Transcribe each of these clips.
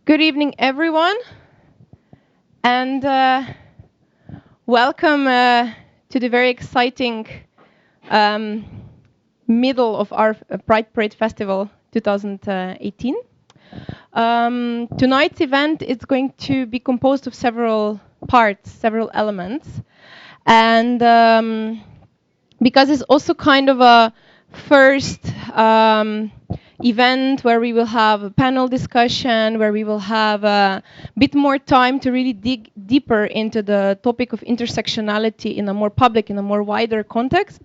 Good evening, everyone, and welcome to the very exciting middle of our Pride Parade Festival 2018. Tonight's event is going to be composed of several parts, several elements, and because it's also kind of a first event where we will have a panel discussion, where we will have a bit more time to really dig deeper into the topic of intersectionality in a more public, in a more wider context.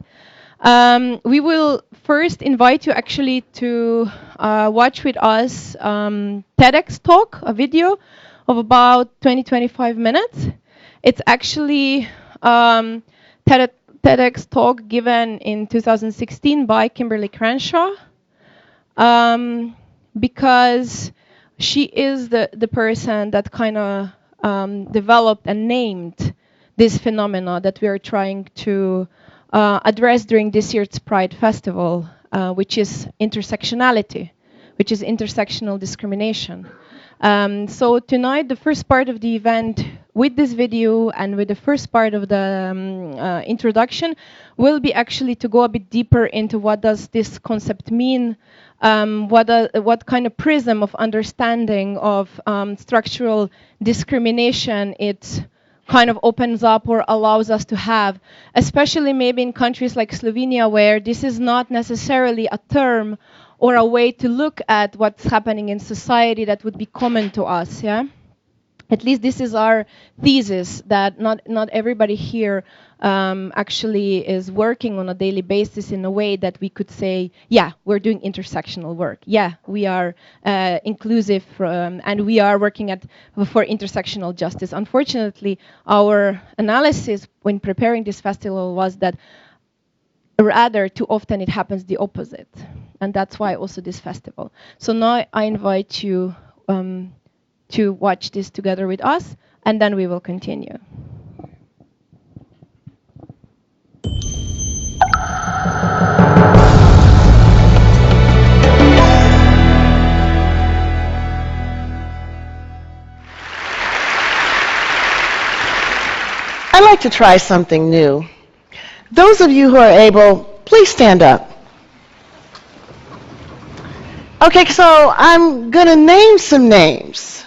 We will first invite you actually to watch with us TEDx talk, a video of about 20-25 minutes. It's actually TEDx talk given in 2016 by Kimberlé Crenshaw. Because she is the person that kind of developed and named this phenomena that we are trying to address during this year's Pride Festival, which is intersectionality, which is intersectional discrimination. So tonight, the first part of the event with this video and with the first part of the introduction will be actually to go a bit deeper into what does this concept mean, what kind of prism of understanding of structural discrimination it kind of opens up or allows us to have, especially maybe in countries like Slovenia, where this is not necessarily a term or a way to look at what's happening in society that would be common to us, yeah? At least this is our thesis, that not everybody here actually is working on a daily basis in a way that we could say, yeah, we're doing intersectional work. Yeah, we are inclusive and we are working for intersectional justice. Unfortunately, our analysis when preparing this festival was that rather too often it happens the opposite. And that's why also this festival. So now I invite you to watch this together with us, and then we will continue. I'd like to try something new. Those of you who are able, please stand up. Okay, so I'm going to name some names.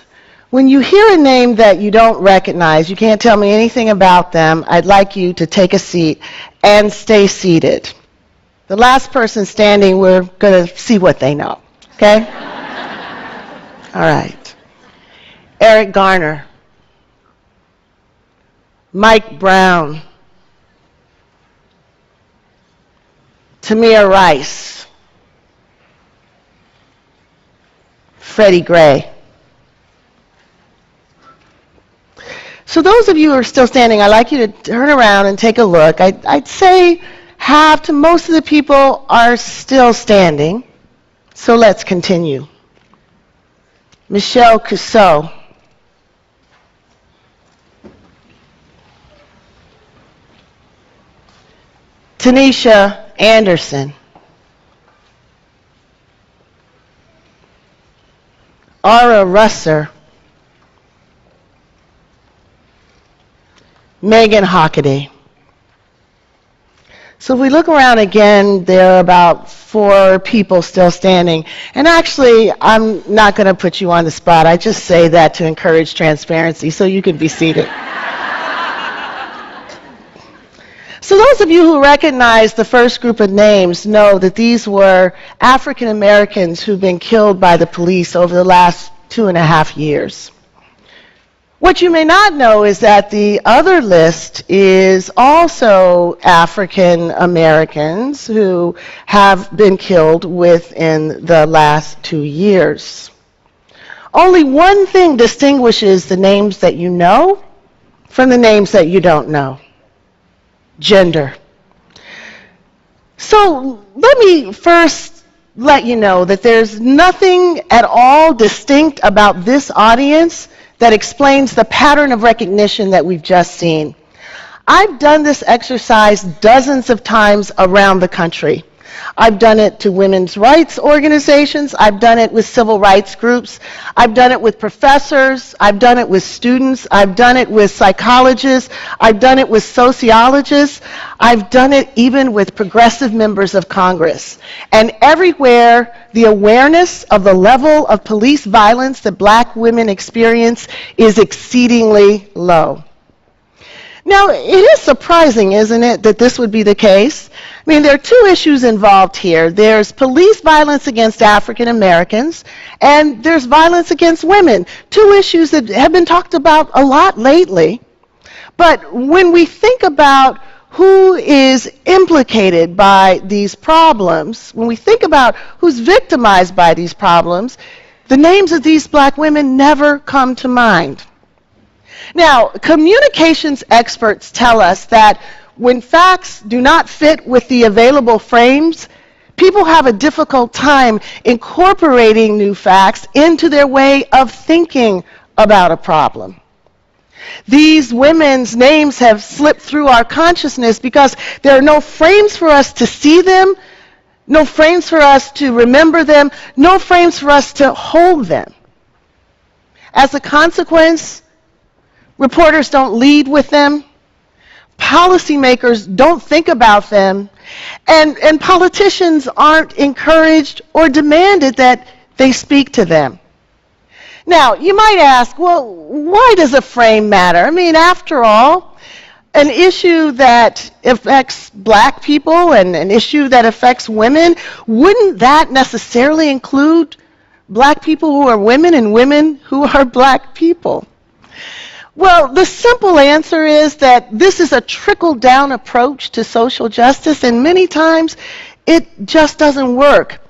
When you hear a name that you don't recognize, you can't tell me anything about them, I'd like you to take a seat and stay seated. The last person standing, we're going to see what they know, okay? All right. Eric Garner. Mike Brown. Tamir Rice. Freddie Gray. So those of you who are still standing, I'd like you to turn around and take a look. I'd say half to most of the people are still standing. So let's continue. Michelle Cusseau. Tanisha Anderson. Ara Russer. Megan Hockaday. So if we look around again, there are about 4 people still standing. And actually, I'm not going to put you on the spot. I just say that to encourage transparency, so you can be seated. So those of you who recognize the first group of names know that these were African Americans who've been killed by the police over the last 2.5 years. What you may not know is that the other list is also African Americans who have been killed within the last 2 years. Only one thing distinguishes the names that you know from the names that you don't know: gender. So let me first let you know that there's nothing at all distinct about this audience that explains the pattern of recognition that we've just seen. I've done this exercise dozens of times around the country. I've done it to women's rights organizations. I've done it with civil rights groups. I've done it with professors. I've done it with students. I've done it with psychologists. I've done it with sociologists. I've done it even with progressive members of Congress. And everywhere, the awareness of the level of police violence that black women experience is exceedingly low. Now, it is surprising, isn't it, that this would be the case? I mean, there are two issues involved here. There's police violence against African Americans, and there's violence against women. Two issues that have been talked about a lot lately. But when we think about who is implicated by these problems, when we think about who's victimized by these problems, the names of these black women never come to mind. Now, communications experts tell us that when facts do not fit with the available frames, people have a difficult time incorporating new facts into their way of thinking about a problem. These women's names have slipped through our consciousness because there are no frames for us to see them, no frames for us to remember them, no frames for us to hold them. As a consequence, reporters don't lead with them, policymakers don't think about them, and politicians aren't encouraged or demanded that they speak to them. Now, you might ask, well, why does a frame matter? I mean, after all, an issue that affects black people and an issue that affects women, wouldn't that necessarily include black people who are women and women who are black people? Well, the simple answer is that this is a trickle-down approach to social justice, and many times it just doesn't work.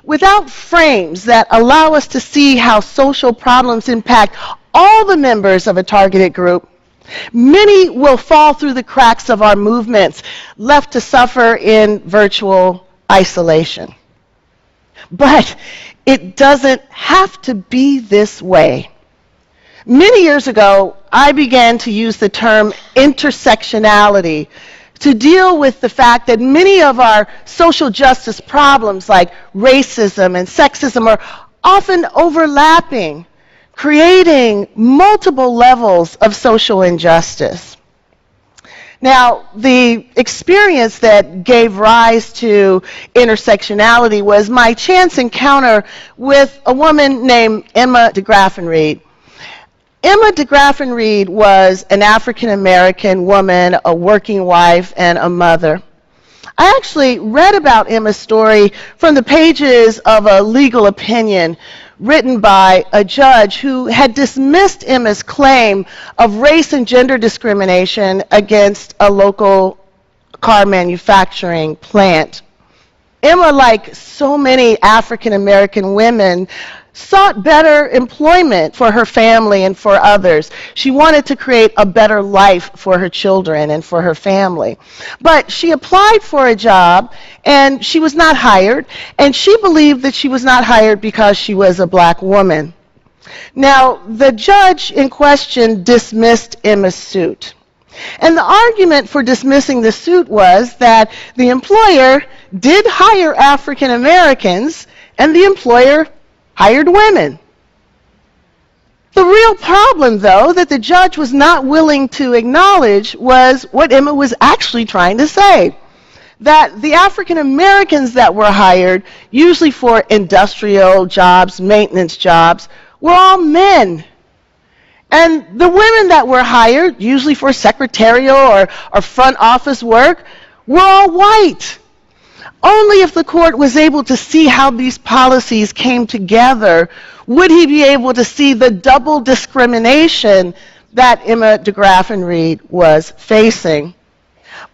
Without frames that allow us to see how social problems impact all the members of a targeted group, many will fall through the cracks of our movements, left to suffer in virtual isolation. But it doesn't have to be this way. Many years ago, I began to use the term intersectionality to deal with the fact that many of our social justice problems like racism and sexism are often overlapping, creating multiple levels of social injustice. Now, the experience that gave rise to intersectionality was my chance encounter with a woman named Emma DeGraffenreid. Emma DeGraffenreid was an African-American woman, a working wife, and a mother. I actually read about Emma's story from the pages of a legal opinion written by a judge who had dismissed Emma's claim of race and gender discrimination against a local car manufacturing plant. Emma, like so many African-American women, sought better employment for her family and for others. She wanted to create a better life for her children and for her family. But she applied for a job and she was not hired, and she believed that she was not hired because she was a black woman. Now, the judge in question dismissed Emma's suit. And the argument for dismissing the suit was that the employer did hire African Americans and the employer hired women. The real problem, though, that the judge was not willing to acknowledge was what Emma was actually trying to say. That the African Americans that were hired, usually for industrial jobs, maintenance jobs, were all men. And the women that were hired, usually for secretarial or front office work, were all white. Only if the court was able to see how these policies came together would he be able to see the double discrimination that Emma DeGraffenreid was facing.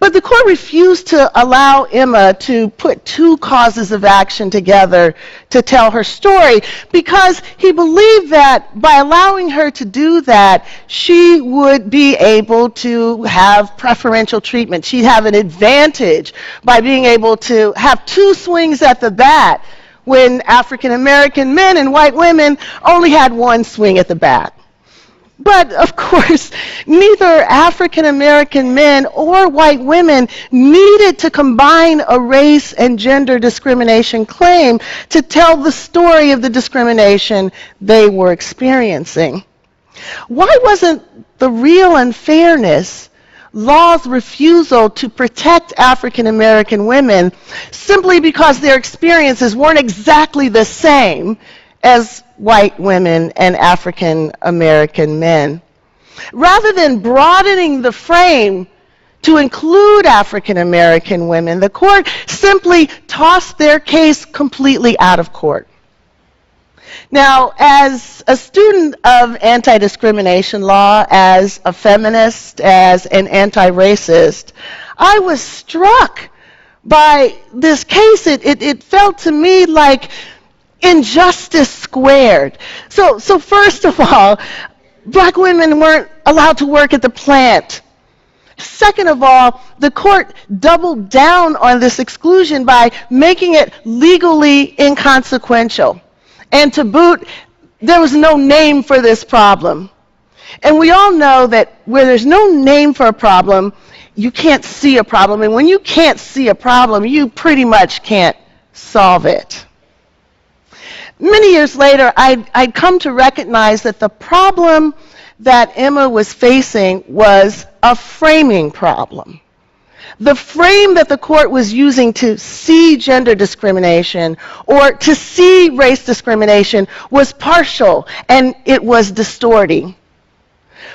But the court refused to allow Emma to put two causes of action together to tell her story because he believed that by allowing her to do that, she would be able to have preferential treatment. She'd have an advantage by being able to have two swings at the bat when African American men and white women only had one swing at the bat. But, of course, neither neither African American men or white women needed to combine a race and gender discrimination claim to tell the story of the discrimination they were experiencing. Why wasn't the real unfairness law's refusal to protect African American women simply because their experiences weren't exactly the same as white women and African American men? Rather than broadening the frame to include African American women, the court simply tossed their case completely out of court. Now, as a student of anti-discrimination law, as a feminist, as an anti-racist, I was struck by this case. It felt to me like injustice squared. So first of all, black women weren't allowed to work at the plant. Second of all, the court doubled down on this exclusion by making it legally inconsequential. And to boot, there was no name for this problem. And we all know that where there's no name for a problem, you can't see a problem. And when you can't see a problem, you pretty much can't solve it. Many years later, I'd come to recognize that the problem that Emma was facing was a framing problem. The frame that the court was using to see gender discrimination or to see race discrimination was partial, and it was distorting.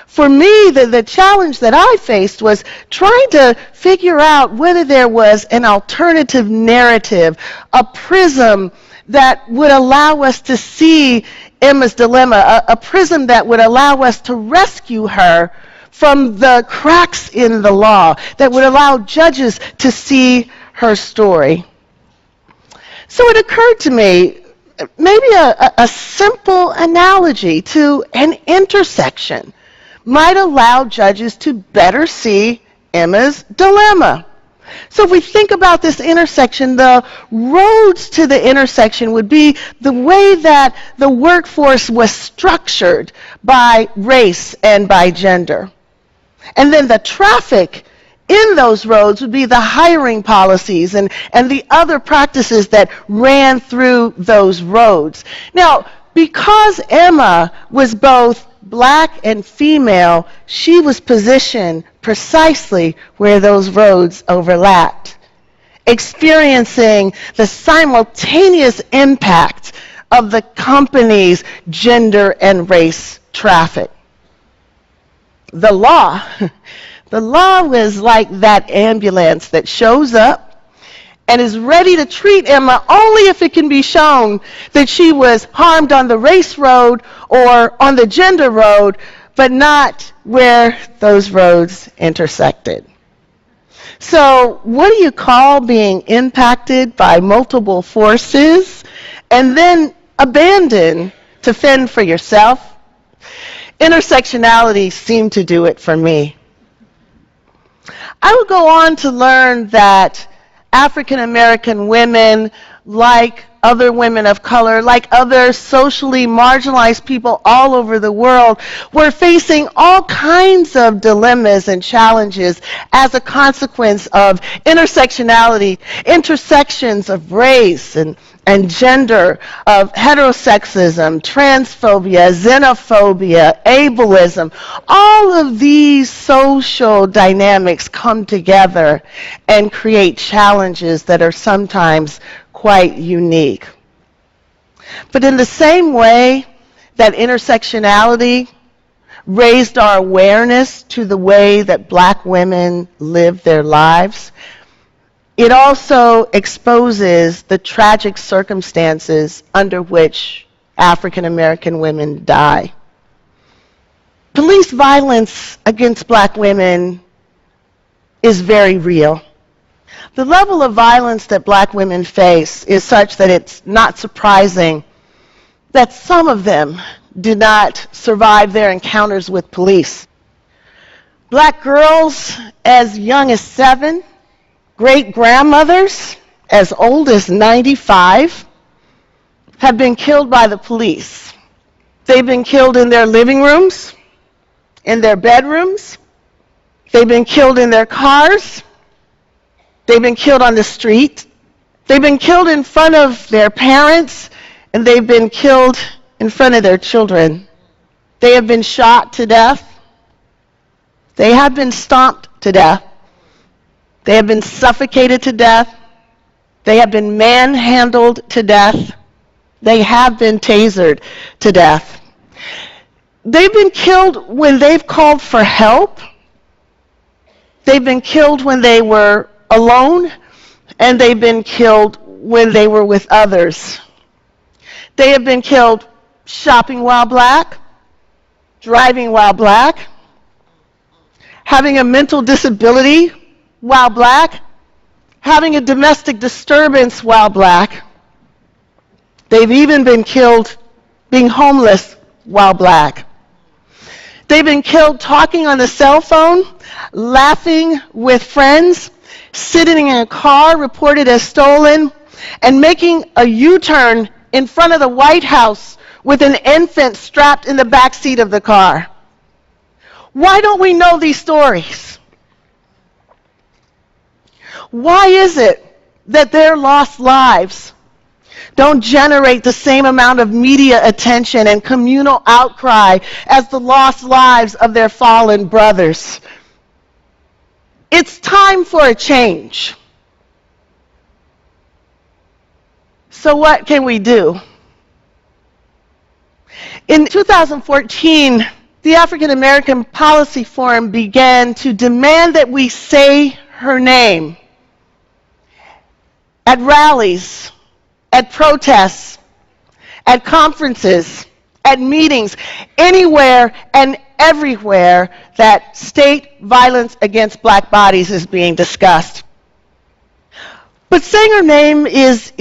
For me, the challenge that I faced was trying to figure out whether there was an alternative narrative, a prism that would allow us to see Emma's dilemma, a prism that would allow us to rescue her from the cracks in the law, that would allow judges to see her story. So it occurred to me, maybe a simple analogy to an intersection might allow judges to better see Emma's dilemma. So if we think about this intersection, the roads to the intersection would be the way that the workforce was structured by race and by gender. And then the traffic in those roads would be the hiring policies and the other practices that ran through those roads. Now, because Emma was both black and female, she was positioned precisely where those roads overlapped, experiencing the simultaneous impact of the company's gender and race traffic. The law was like that ambulance that shows up and is ready to treat Emma only if it can be shown that she was harmed on the race road or on the gender road, but not where those roads intersected. So what do you call being impacted by multiple forces and then abandoned to fend for yourself? Intersectionality seemed to do it for me. I would go on to learn that African American women, like other women of color, like other socially marginalized people all over the world, were facing all kinds of dilemmas and challenges as a consequence of intersectionality, intersections of race and gender, of heterosexism, transphobia, xenophobia, ableism. All of these social dynamics come together and create challenges that are sometimes quite unique. But in the same way that intersectionality raised our awareness to the way that black women live their lives, it also exposes the tragic circumstances under which African American women die. Police violence against black women is very real. The level of violence that black women face is such that it's not surprising that some of them did not survive their encounters with police. Black girls as young as 7, great-grandmothers as old as 95 have been killed by the police. They've been killed in their living rooms, in their bedrooms, They've been killed in their cars. They've been killed on the street. They've been killed in front of their parents, and they've been killed in front of their children. They have been shot to death. They have been stomped to death. They have been suffocated to death. They have been manhandled to death. They have been tasered to death. They've been killed when they've called for help. They've been killed when they were alone, and they've been killed when they were with others. They have been killed shopping while black, driving while black, having a mental disability while black, having a domestic disturbance while black. They've even been killed being homeless while black. They've been killed talking on the cell phone, laughing with friends, sitting in a car reported as stolen, and making a U-turn in front of the White House with an infant strapped in the back seat of the car. Why don't we know these stories? Why is it that their lost lives don't generate the same amount of media attention and communal outcry as the lost lives of their fallen brothers? It's time for a change. So what can we do? In 2014, the African American Policy Forum began to demand that we say her name at rallies, at protests, at conferences, at meetings, anywhere and everywhere that state violence against black bodies is being discussed. But saying her name is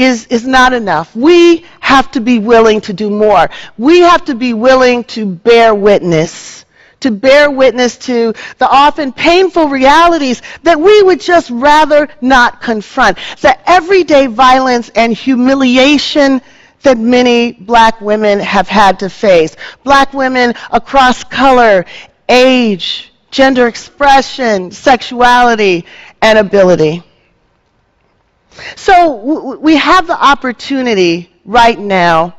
not enough. We have to be willing to do more. We have to be willing to bear witness to the often painful realities that we would just rather not confront. The everyday violence and humiliation that many black women have had to face. Black women across color, age, gender expression, sexuality, and ability. So we have the opportunity right now,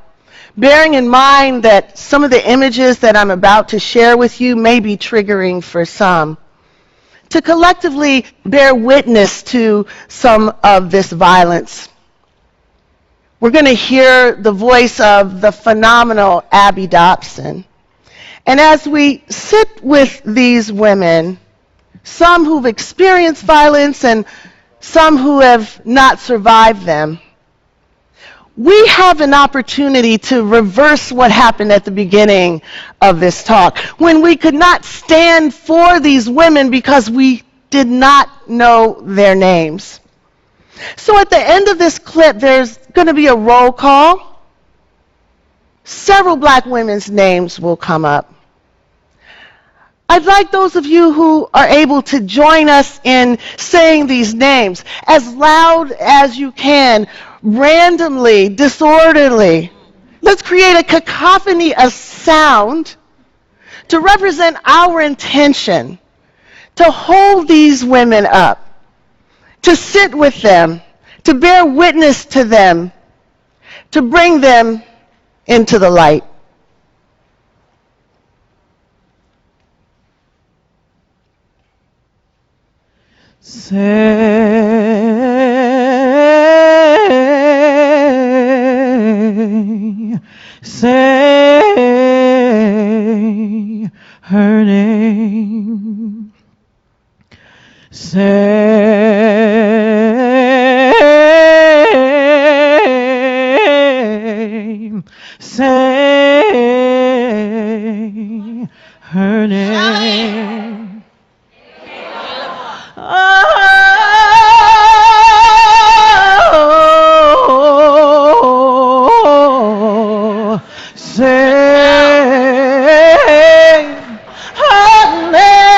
bearing in mind that some of the images that I'm about to share with you may be triggering for some, to collectively bear witness to some of this violence. We're going to hear the voice of the phenomenal Abby Dobson. And as we sit with these women, some who've experienced violence and some who have not survived them, we have an opportunity to reverse what happened at the beginning of this talk, when we could not stand for these women because we did not know their names. So at the end of this clip, there's going to be a roll call. Several black women's names will come up. I'd like those of you who are able to join us in saying these names as loud as you can, randomly, disorderly. Let's create a cacophony of sound to represent our intention to hold these women up, to sit with them, to bear witness to them, to bring them into the light. Say her name. Say her name. Oh, say her name.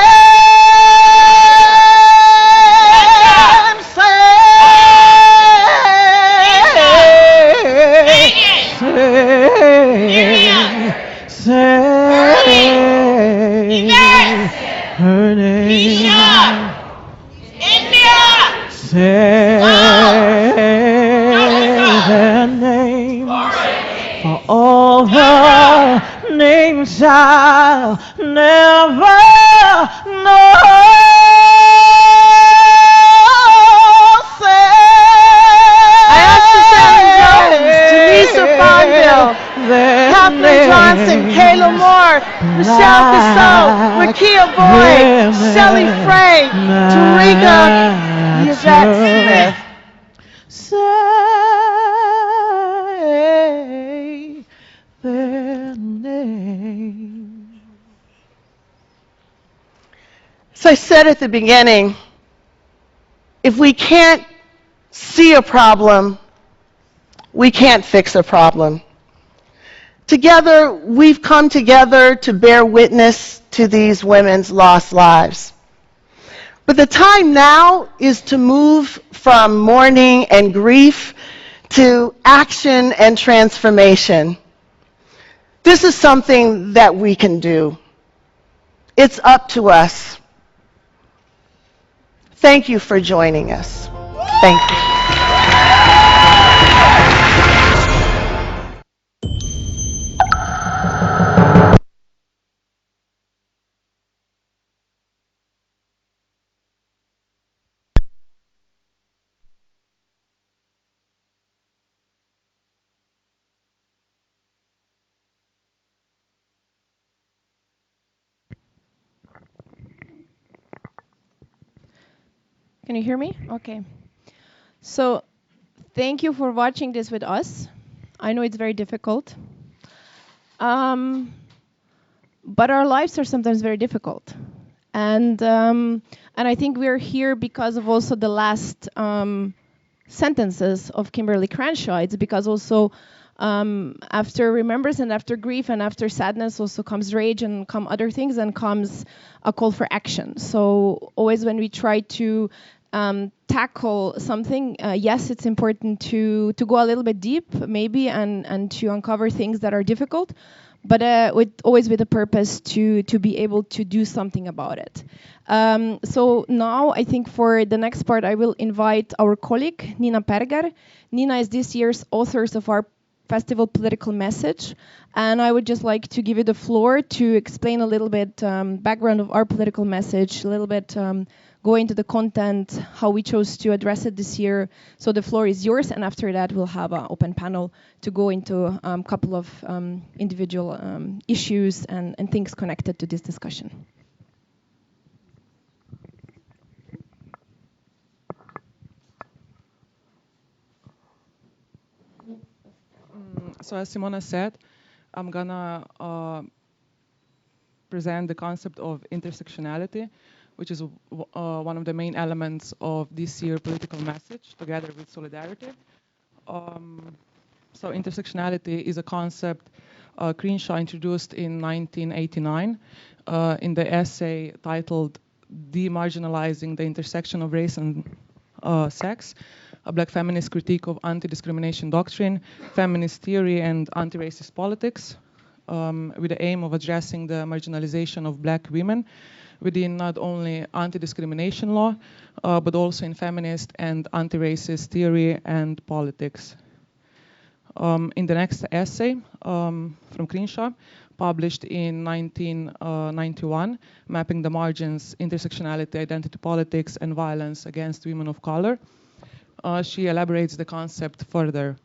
Say Her name. India! Say their name. For all the names I'll never know. I asked for Sharon Jones, Janisa Fondale, Catherine Johnson, Kayla Moore, Michelle Cassell, Rakia Boyd, Shelley Frey, Tarika Yvette Smith. Say their name. So I said at the beginning, if we can't see a problem, we can't fix a problem. Together, we've come together to bear witness to these women's lost lives. But the time now is to move from mourning and grief to action and transformation. This is something that we can do. It's up to us. Thank you for joining us. Thank you. Can you hear me? Okay. So thank you for watching this with us. I know it's very difficult. But our lives are sometimes very difficult. And I think we're here because of also the last sentences of Kimberlé Crenshaw. It's because also after remembrance and after grief and after sadness also comes rage and come other things and comes a call for action. So always when we try to tackle something, yes, it's important to go a little bit deep maybe and to uncover things that are difficult, but always with a purpose to be able to do something about it. So now I think for the next part I will invite our colleague Nina Perger. Nina is this year's authors of our festival political message, and I would just like to give you the floor to explain a little bit background of our political message, a little bit go into the content, how we chose to address it this year. So the floor is yours, and after that we'll have an open panel to go into a couple of individual issues and things connected to this discussion. So as Simona said, I'm gonna present the concept of intersectionality, which is one of the main elements of this year's political message, together with solidarity. So intersectionality is a concept Crenshaw introduced in 1989 in the essay titled Demarginalizing the Intersection of Race and Sex, a Black feminist critique of anti-discrimination doctrine, feminist theory, and anti-racist politics, with the aim of addressing the marginalization of Black women within not only anti-discrimination law, but also in feminist and anti-racist theory and politics. In the next essay from Crenshaw, published in 1991, Mapping the Margins, Intersectionality, Identity Politics, and Violence Against Women of Color, she elaborates the concept further.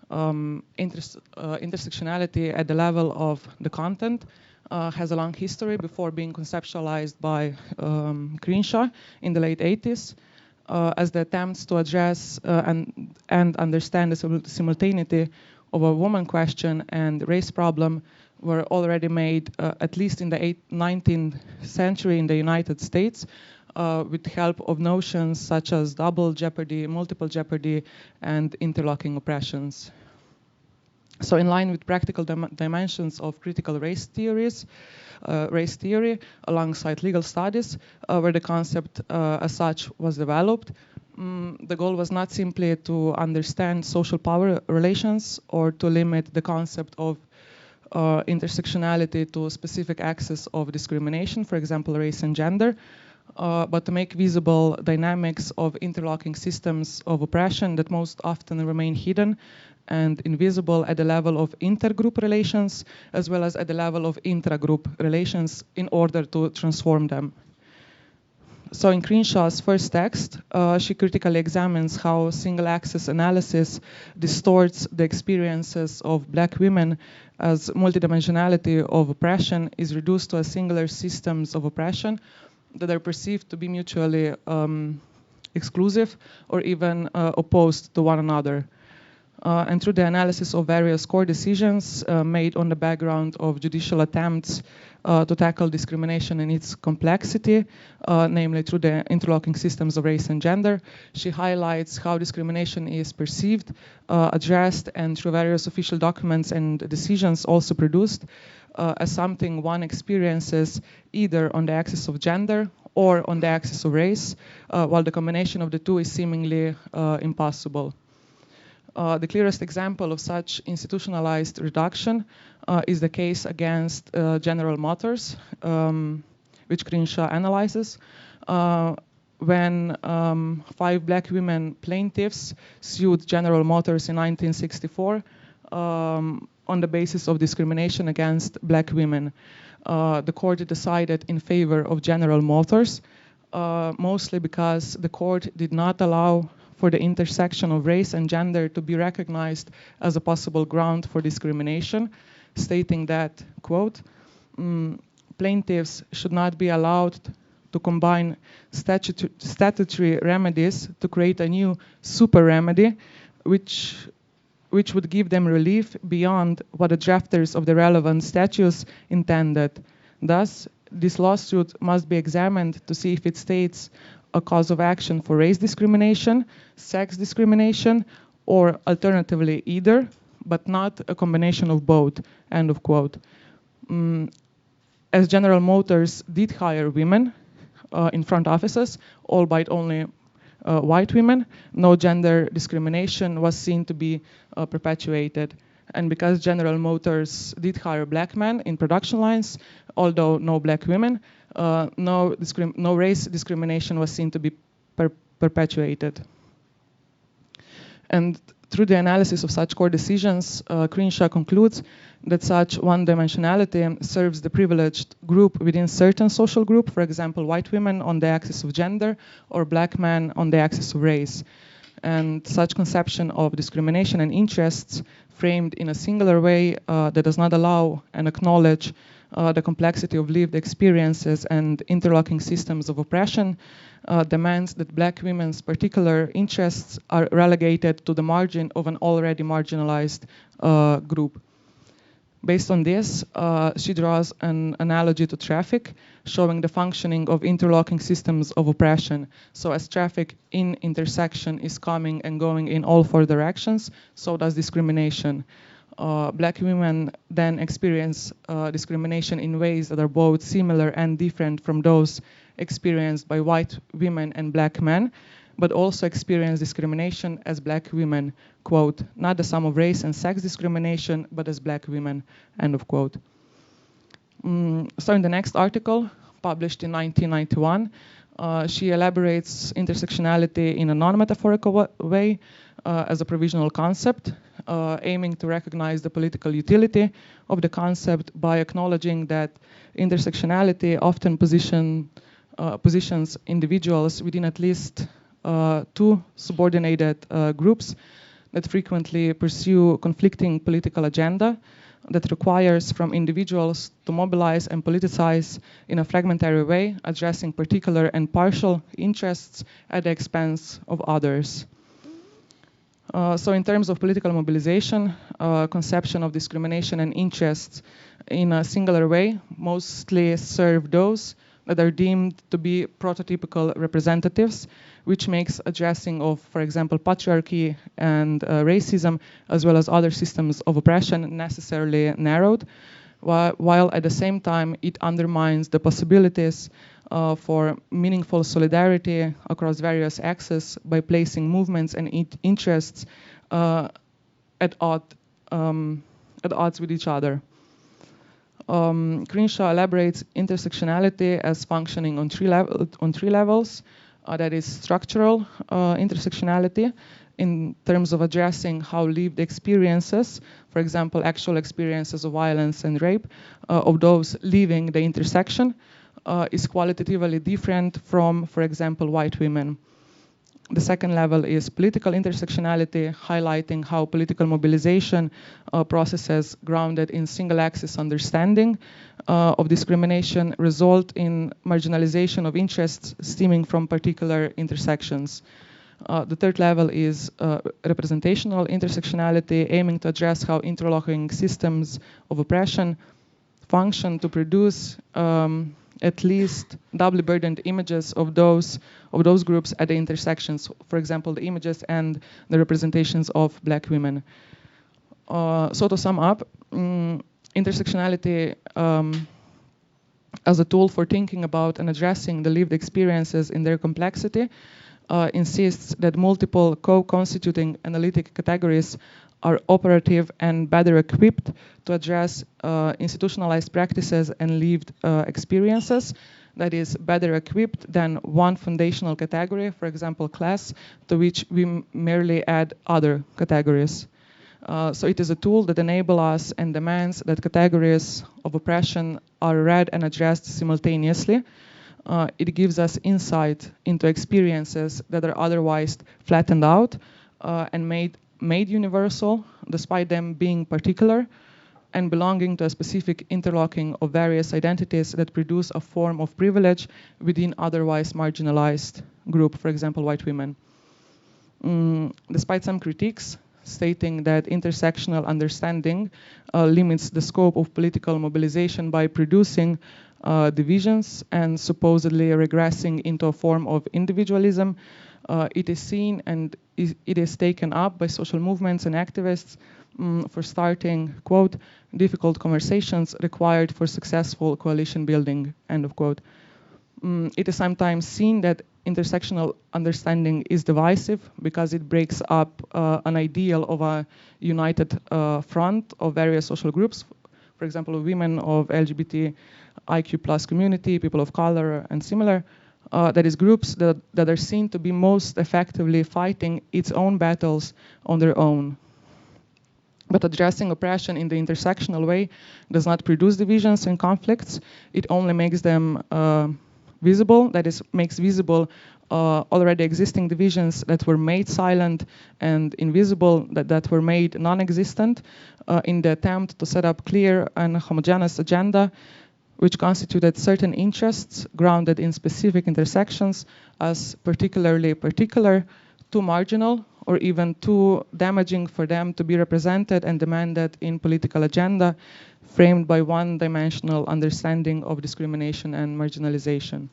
Intersectionality at the level of the content has a long history before being conceptualized by Crenshaw in the late 80s as the attempts to address and understand the simultaneity of a woman question and race problem were already made at least in the 19th century in the United States with help of notions such as double jeopardy, multiple jeopardy, and interlocking oppressions. So in line with practical dimensions of critical race theory, alongside legal studies, where the concept as such was developed, the goal was not simply to understand social power relations or to limit the concept of intersectionality to specific axes of discrimination, for example, race and gender, but to make visible dynamics of interlocking systems of oppression that most often remain hidden and invisible at the level of intergroup relations, as well as at the level of intragroup relations, in order to transform them. So in Crenshaw's first text, she critically examines how single-axis analysis distorts the experiences of Black women, as multidimensionality of oppression is reduced to a singular systems of oppression that are perceived to be mutually exclusive or even opposed to one another. And through the analysis of various court decisions made on the background of judicial attempts to tackle discrimination in its complexity, namely through the interlocking systems of race and gender, she highlights how discrimination is perceived, addressed, and through various official documents and decisions also produced as something one experiences either on the axis of gender or on the axis of race, while the combination of the two is seemingly impossible. The clearest example of such institutionalized reduction is the case against General Motors, which Crenshaw analyzes, when 5 Black women plaintiffs sued General Motors in 1964 on the basis of discrimination against Black women. The court decided in favor of General Motors, mostly because the court did not allow for the intersection of race and gender to be recognized as a possible ground for discrimination, stating that, quote, plaintiffs should not be allowed to combine statutory remedies to create a new super remedy, which would give them relief beyond what the drafters of the relevant statutes intended. Thus, this lawsuit must be examined to see if it states a cause of action for race discrimination, sex discrimination, or alternatively either, but not a combination of both, end of quote. As General Motors did hire women in front offices, albeit only white women, no gender discrimination was seen to be perpetuated. And because General Motors did hire Black men in production lines, although no Black women, no race discrimination was seen to be perpetuated. And through the analysis of such court decisions, Crenshaw concludes that such one-dimensionality serves the privileged group within certain social group, for example, white women on the axis of gender or Black men on the axis of race. And such conception of discrimination and interests framed in a singular way that does not allow and acknowledge the complexity of lived experiences and interlocking systems of oppression demands that Black women's particular interests are relegated to the margin of an already marginalized group. Based on this, she draws an analogy to traffic, showing the functioning of interlocking systems of oppression. So as traffic in intersection is coming and going in all 4 directions, so does discrimination. Black women then experience discrimination in ways that are both similar and different from those experienced by white women and Black men, but also experience discrimination as Black women, quote, not the sum of race and sex discrimination, but as Black women, end of quote. So in the next article, published in 1991, she elaborates intersectionality in a non-metaphorical way as a provisional concept, aiming to recognize the political utility of the concept by acknowledging that intersectionality often positions individuals within at least 2 subordinated groups that frequently pursue conflicting political agenda that requires from individuals to mobilize and politicize in a fragmentary way, addressing particular and partial interests at the expense of others. So in terms of political mobilization, conception of discrimination and interests in a singular way mostly serve those that are deemed to be prototypical representatives, which makes addressing of, for example, patriarchy and racism, as well as other systems of oppression, necessarily narrowed, while at the same time it undermines the possibilities for meaningful solidarity across various axes by placing movements and interests at odds with each other. Crenshaw elaborates intersectionality as functioning on three levels. That is structural intersectionality in terms of addressing how lived experiences, for example, actual experiences of violence and rape, of those leaving the intersection, is qualitatively different from, for example, white women. The second level is political intersectionality, highlighting how political mobilization processes grounded in single-axis understanding of discrimination result in marginalization of interests stemming from particular intersections. The third level is representational intersectionality, aiming to address how interlocking systems of oppression function to produce at least doubly burdened images of those groups at the intersections, for example, the images and the representations of black women. So to sum up, intersectionality as a tool for thinking about and addressing the lived experiences in their complexity insists that multiple co-constituting analytic categories are operative and better equipped to address institutionalized practices and lived experiences. That is better equipped than one foundational category, for example, class, to which we merely add other categories. So it is a tool that enables us and demands that categories of oppression are read and addressed simultaneously. It gives us insight into experiences that are otherwise flattened out and made universal, despite them being particular and belonging to a specific interlocking of various identities that produce a form of privilege within otherwise marginalized group, for example, white women. Despite some critiques stating that intersectional understanding limits the scope of political mobilization by producing divisions and supposedly regressing into a form of individualism, it is seen and it is taken up by social movements and activists for starting, quote, difficult conversations required for successful coalition building, end of quote. It is sometimes seen that intersectional understanding is divisive because it breaks up an ideal of a united front of various social groups, for example, women of LGBTIQ+ community, people of color, and similar. That is groups that are seen to be most effectively fighting its own battles on their own. But addressing oppression in the intersectional way does not produce divisions and conflicts. It only makes them visible, that is, makes visible already existing divisions that were made silent and invisible, that were made non-existent in the attempt to set up clear and homogeneous agenda which constituted certain interests grounded in specific intersections as particularly particular, too marginal, or even too damaging for them to be represented and demanded in political agenda framed by one-dimensional understanding of discrimination and marginalization.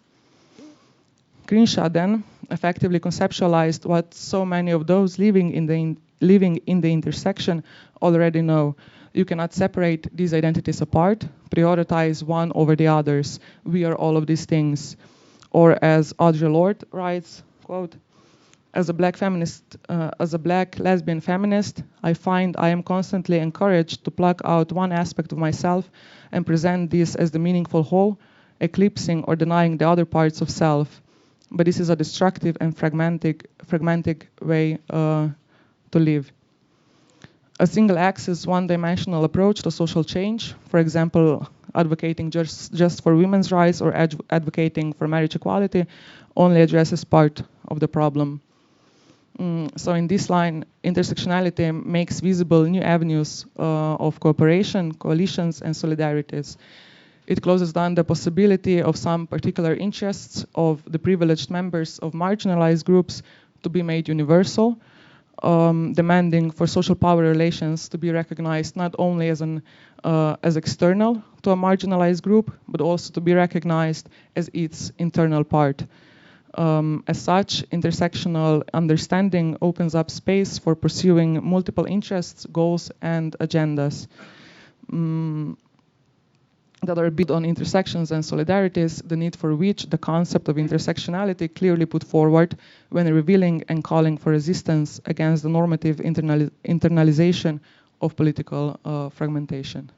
Crenshaw then effectively conceptualized what so many of those living in the intersection already know. You cannot separate these identities apart, prioritize one over the others. We are all of these things. Or as Audre Lorde writes, quote, as a black lesbian feminist, I find I am constantly encouraged to pluck out one aspect of myself and present this as the meaningful whole, eclipsing or denying the other parts of self. But this is a destructive and fragmentic way to live. A single-axis, one-dimensional approach to social change, for example, advocating just for women's rights or advocating for marriage equality, only addresses part of the problem. So in this line, intersectionality makes visible new avenues of cooperation, coalitions, and solidarities. It closes down the possibility of some particular interests of the privileged members of marginalized groups to be made universal, demanding for social power relations to be recognized not only as external to a marginalized group, but also to be recognized as its internal part. As such, intersectional understanding opens up space for pursuing multiple interests, goals, and agendas that are built on intersections and solidarities, the need for which the concept of intersectionality clearly put forward when revealing and calling for resistance against the normative internalization of political fragmentation.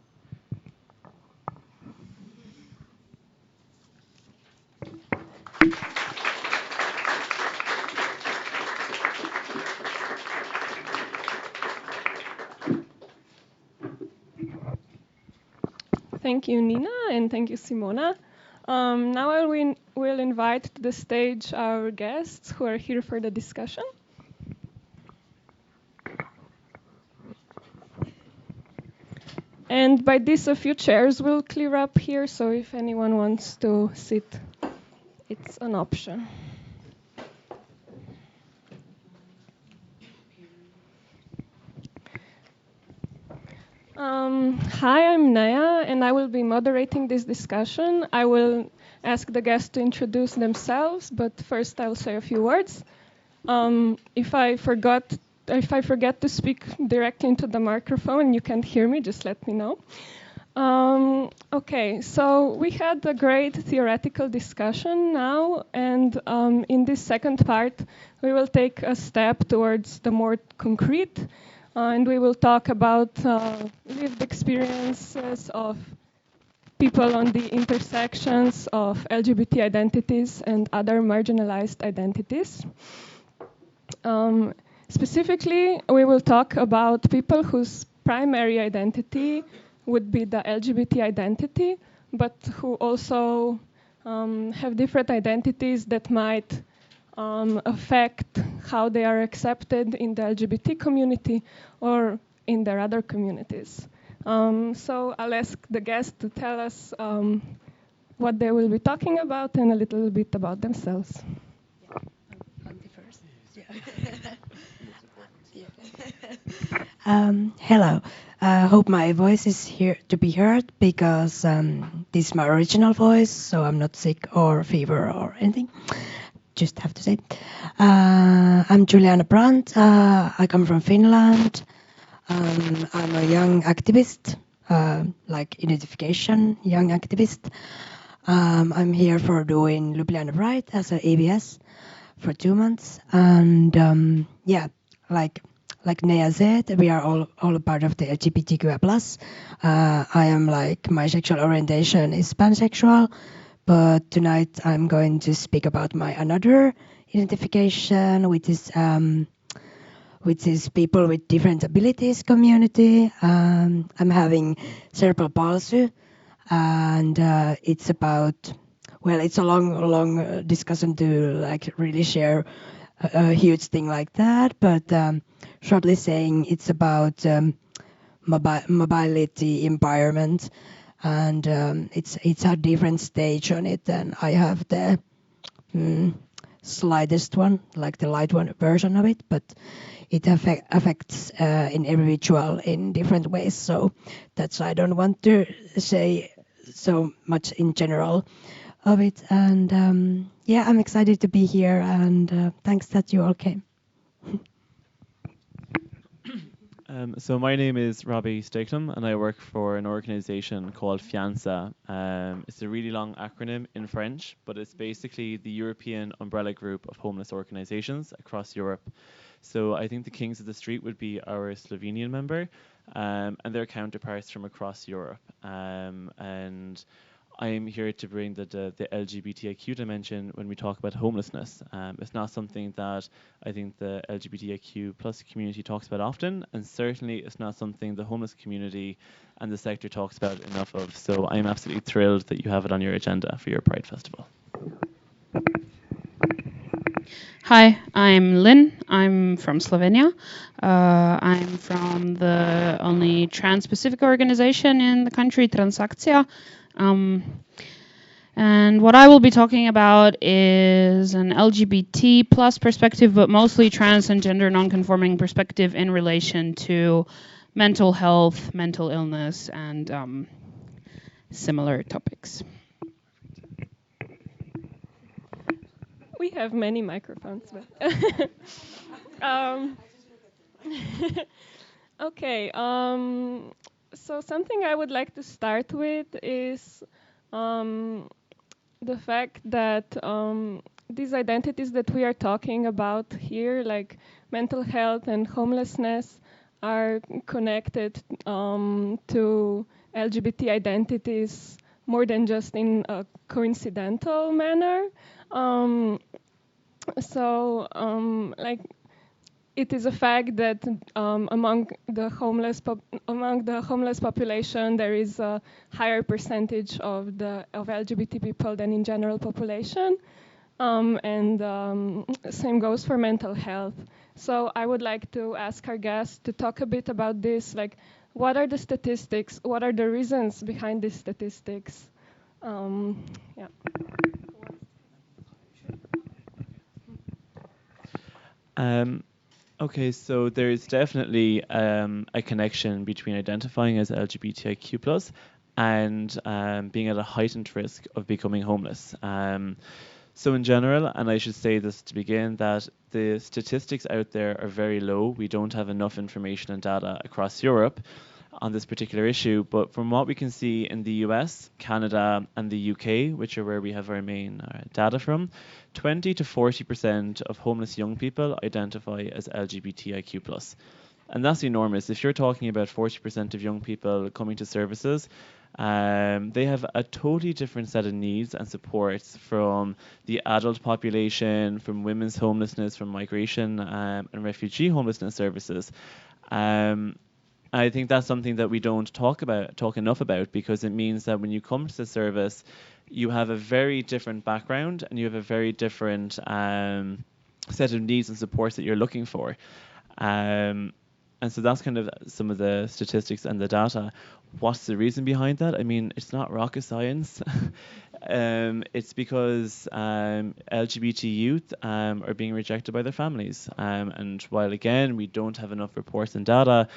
Thank you, Nina, and thank you, Simona. Now I will invite to the stage our guests who are here for the discussion. And by this, a few chairs will clear up here, so if anyone wants to sit, it's an option. Hi, I'm Naya, and I will be moderating this discussion. I will ask the guests to introduce themselves, but first I'll say a few words. If I forget to speak directly into the microphone and you can't hear me, just let me know. Okay, so we had a great theoretical discussion now, and in this second part, we will take a step towards the more concrete, and we will talk about lived experiences of people on the intersections of LGBT identities and other marginalized identities. Specifically, we will talk about people whose primary identity would be the LGBT identity, but who also have different identities that might affect how they are accepted in the LGBT community or in their other communities. So I'll ask the guests to tell us what they will be talking about and a little bit about themselves. Hello. I hope my voice is here to be heard because this is my original voice, so I'm not sick or fever or anything. Just have to say. I'm Juliana Brandt. I come from Finland. I'm a young activist, like identification, young activist. I'm here for doing Ljubljana Pride as an ABS for 2 months, and yeah, like Nea said, we are all a part of the LGBTQI+. I am my sexual orientation is pansexual, but tonight I'm going to speak about my another identification, which is people with different abilities community. I'm having cerebral palsy, and it's about, well, it's a long discussion to really share a huge thing like that, but shortly saying it's about mobility empowerment, and it's a different stage on it, and I have the slightest one, like the light one version of it, but it affects in individual in different ways, so that's why I don't want to say so much in general of it, and yeah, I'm excited to be here, and thanks that you all came. So my name is Robbie Stakeham, and I work for an organization called Fianza. It's a really long acronym in French, but it's basically the European umbrella group of homeless organizations across Europe. So I think the Kings of the Street would be our Slovenian member, and their counterparts from across Europe. And I am here to bring the LGBTIQ dimension when we talk about homelessness. It's not something that I think the LGBTIQ plus community talks about often, and certainly it's not something the homeless community and the sector talks about enough of. So I'm absolutely thrilled that you have it on your agenda for your Pride Festival. Hi, I'm Lynn. I'm from Slovenia. I'm from the only trans-Pacific organization in the country, Transakcija. And what I will be talking about is an LGBT plus perspective, but mostly trans and gender non-conforming perspective in relation to mental health, mental illness, and similar topics. We have many microphones. But okay. So something I would like to start with is the fact that these identities that we are talking about here, like mental health and homelessness, are connected to LGBT identities more than just in a coincidental manner. So, like, it is a fact that among the homeless population there is a higher percentage of LGBT people than in general population, and same goes for mental health. So I would like to ask our guests to talk a bit about this, like what are the statistics, what are the reasons behind these statistics? Yeah. Okay, so there's definitely a connection between identifying as LGBTIQ+ and being at a heightened risk of becoming homeless. So in general, and I should say this to begin, that the statistics out there are very low. We don't have enough information and data across Europe on this particular issue, but from what we can see in the US, Canada, and the UK, which are where we have our main data from, 20 to 40% of homeless young people identify as LGBTIQ+. And that's enormous. If you're talking about 40% of young people coming to services, they have a totally different set of needs and supports from the adult population, from women's homelessness, from migration and refugee homelessness services. I think that's something that we don't talk enough about, because it means that when you come to the service, you have a very different background and you have a very different set of needs and supports that you're looking for. And so that's kind of some of the statistics and the data. What's the reason behind that? I mean, it's not rocket science. It's because LGBT youth are being rejected by their families. And while, again, we don't have enough reports and data,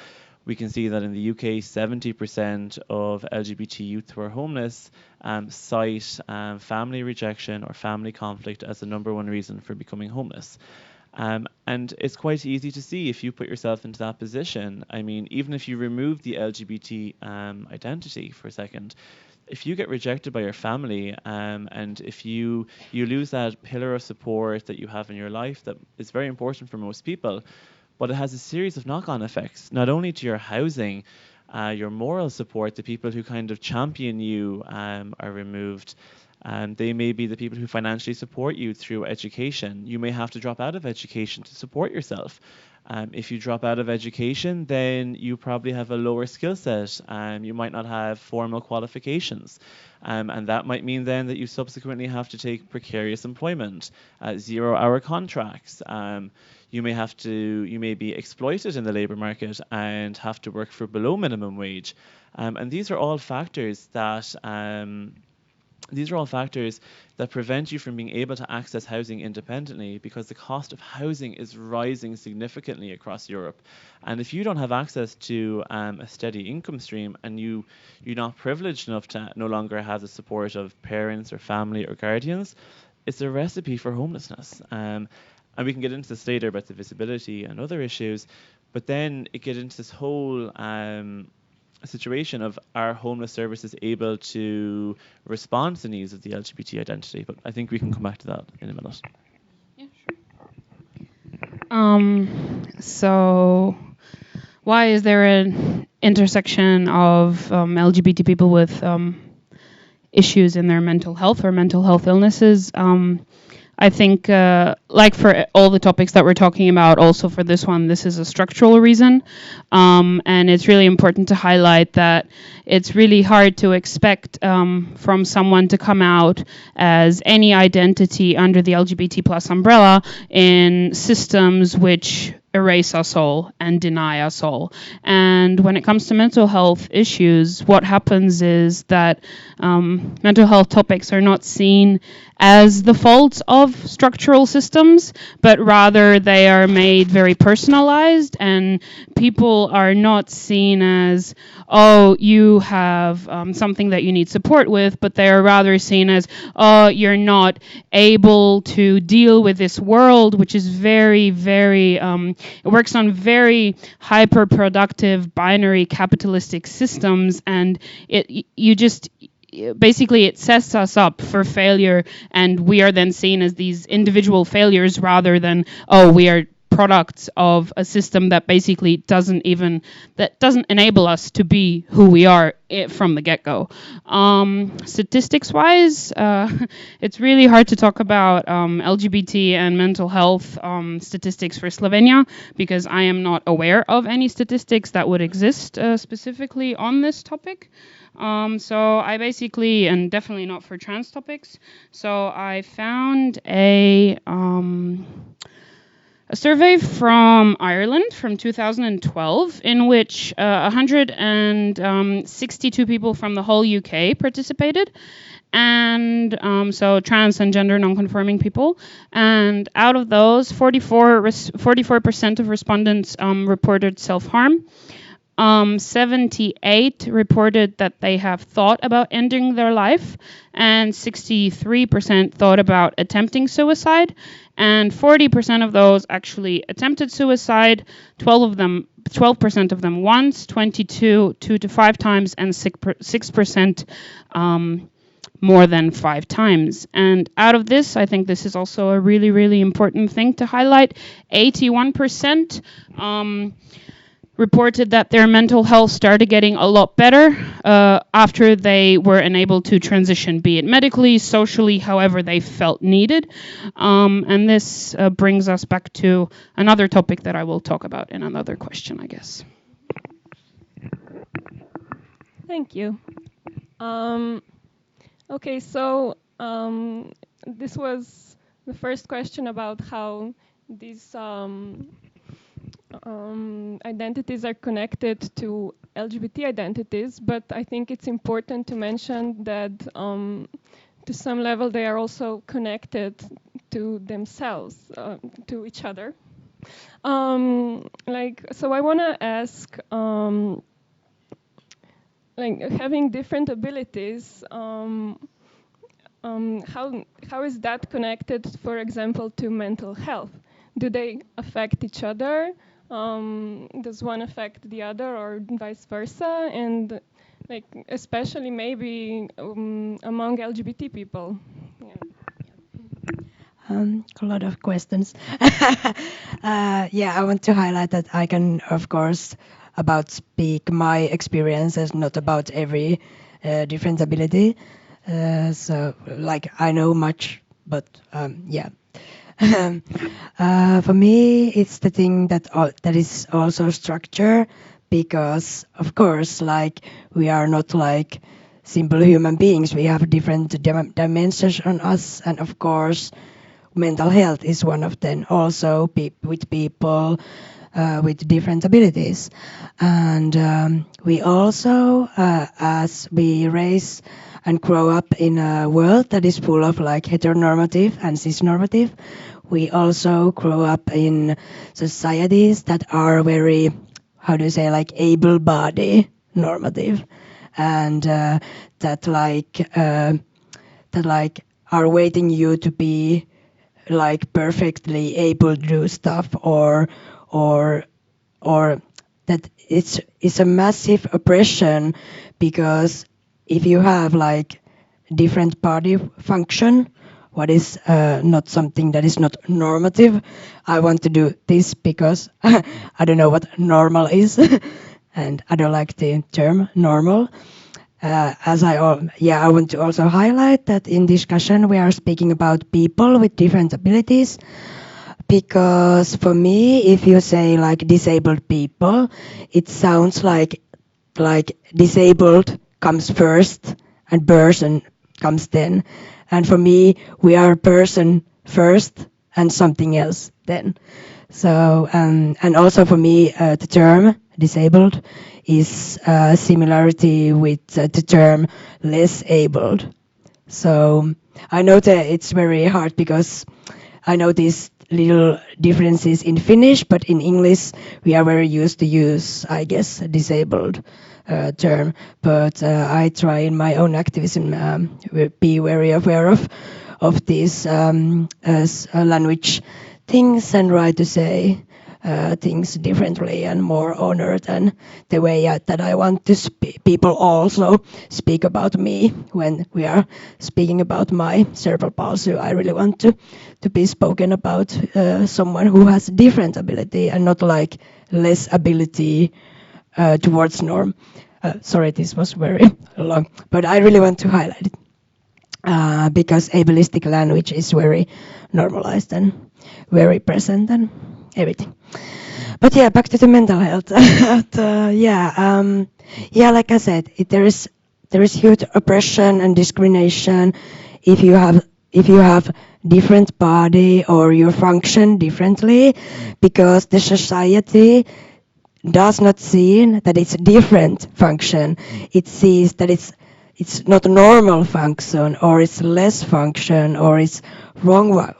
we can see that in the UK, 70% of LGBT youth who are homeless cite family rejection or family conflict as the number one reason for becoming homeless. And it's quite easy to see if you put yourself into that position. I mean, even if you remove the LGBT identity for a second, if you get rejected by your family and if you lose that pillar of support that you have in your life that is very important for most people, but it has a series of knock-on effects, not only to your housing, your moral support, the people who kind of champion you are removed. They may be the people who financially support you through education. You may have to drop out of education to support yourself. If you drop out of education, then you probably have a lower skill set. You might not have formal qualifications. And that might mean then that you subsequently have to take precarious employment, 0-hour contracts. You may be exploited in the labour market and have to work for below minimum wage. And these are all factors that prevent you from being able to access housing independently, because the cost of housing is rising significantly across Europe. And if you don't have access to a steady income stream and you're not privileged enough to no longer have the support of parents or family or guardians, it's a recipe for homelessness. And we can get into this later about the visibility and other issues, but then it gets into this whole situation of, are homeless services able to respond to the needs of the LGBT identity? But I think we can come back to that in a minute. Yeah, sure. So why is there an intersection of LGBT people with issues in their mental health or mental health illnesses? I think, like for all the topics that we're talking about, also for this one, this is a structural reason. And it's really important to highlight that it's really hard to expect from someone to come out as any identity under the LGBT plus umbrella in systems which erase us all and deny us all. And when it comes to mental health issues, what happens is that mental health topics are not seen as the fault of structural systems, but rather they are made very personalized, and people are not seen as, oh, you have something that you need support with, but they are rather seen as, oh, you're not able to deal with this world, which is very, very, it works on very hyper-productive binary capitalistic systems, and basically it sets us up for failure, and we are then seen as these individual failures rather than, oh, we are products of a system that basically doesn't enable us to be who we are from the get-go. Statistics-wise, it's really hard to talk about LGBT and mental health statistics for Slovenia because I am not aware of any statistics that would exist specifically on this topic. So I basically, and definitely not for trans topics, so I found a survey from Ireland from 2012 in which 162 people from the whole UK participated, and so trans and gender non-conforming people, and out of those 44% of respondents reported self-harm. 78 reported that they have thought about ending their life, and 63% thought about attempting suicide, and 40% of those actually attempted suicide, 12% of them once, 22 2 to 5 times, and 6% more than 5 times. And out of this, I think this is also a really, really important thing to highlight, 81% reported that their mental health started getting a lot better after they were enabled to transition, be it medically, socially, however they felt needed. And this brings us back to another topic that I will talk about in another question, I guess. Thank you. Okay, so this was the first question about how these identities are connected to LGBT identities, but I think it's important to mention that to some level they are also connected to themselves, to each other. So I want to ask, having different abilities, how is that connected, for example, to mental health? Do they affect each other? Does one affect the other, or vice versa? And especially maybe among LGBT people. A lot of questions. I want to highlight that I can, of course, speak my experiences, not about every different ability. So I know much, but for me, it's the thing that is also structure, because of course, we are not simple human beings. We have different dimensions on us, and of course, mental health is one of them. Also, with people with different abilities, and we also, as we raise and grow up in a world that is full of heteronormative and cisnormative, we also grow up in societies that are very, able-bodied normative, and that are waiting you to be perfectly able to do stuff, or that it's a massive oppression, because if you have different body function, what is not something that is not normative, I want to do this because I don't know what normal is, and I don't like the term normal. I want to also highlight that in discussion we are speaking about people with different abilities, because for me, if you say disabled people, it sounds like disabled comes first and person comes then. And for me, we are person first and something else then. So, and also for me, the term disabled is a similarity with the term less abled. So I know that it's very hard because I know these little differences in Finnish, but in English we are very used to use, I guess, a disabled term. But I try in my own activism be very aware of these language things and try to say things differently and more honored, and the way that I want to people also speak about me when we are speaking about my cerebral palsy. I really want to be spoken about someone who has different ability and not like less ability towards norm. Sorry, this was very long, but I really want to highlight it because ableistic language is very normalized and very present and everything. But yeah, back to the mental health. Like I said, there is huge oppression and discrimination if you have different body or you function differently, because the society does not see that it's different function. It sees that it's not normal function, or it's less function, or it's wrong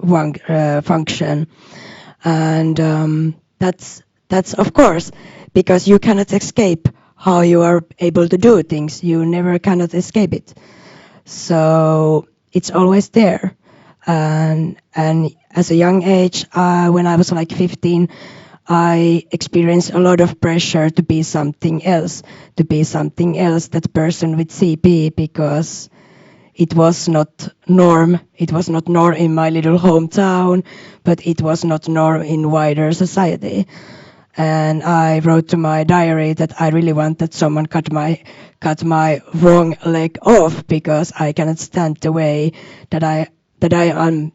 function, and that's of course because you cannot escape how you are able to do things. You never cannot escape it. So it's always there. And as a young age, when I was like 15, I experienced a lot of pressure to be something else, that person with CP, because it was not norm. It was not norm in my little hometown, but it was not norm in wider society. And I wrote to my diary that I really want that someone cut my wrong leg off, because I cannot stand the way that I am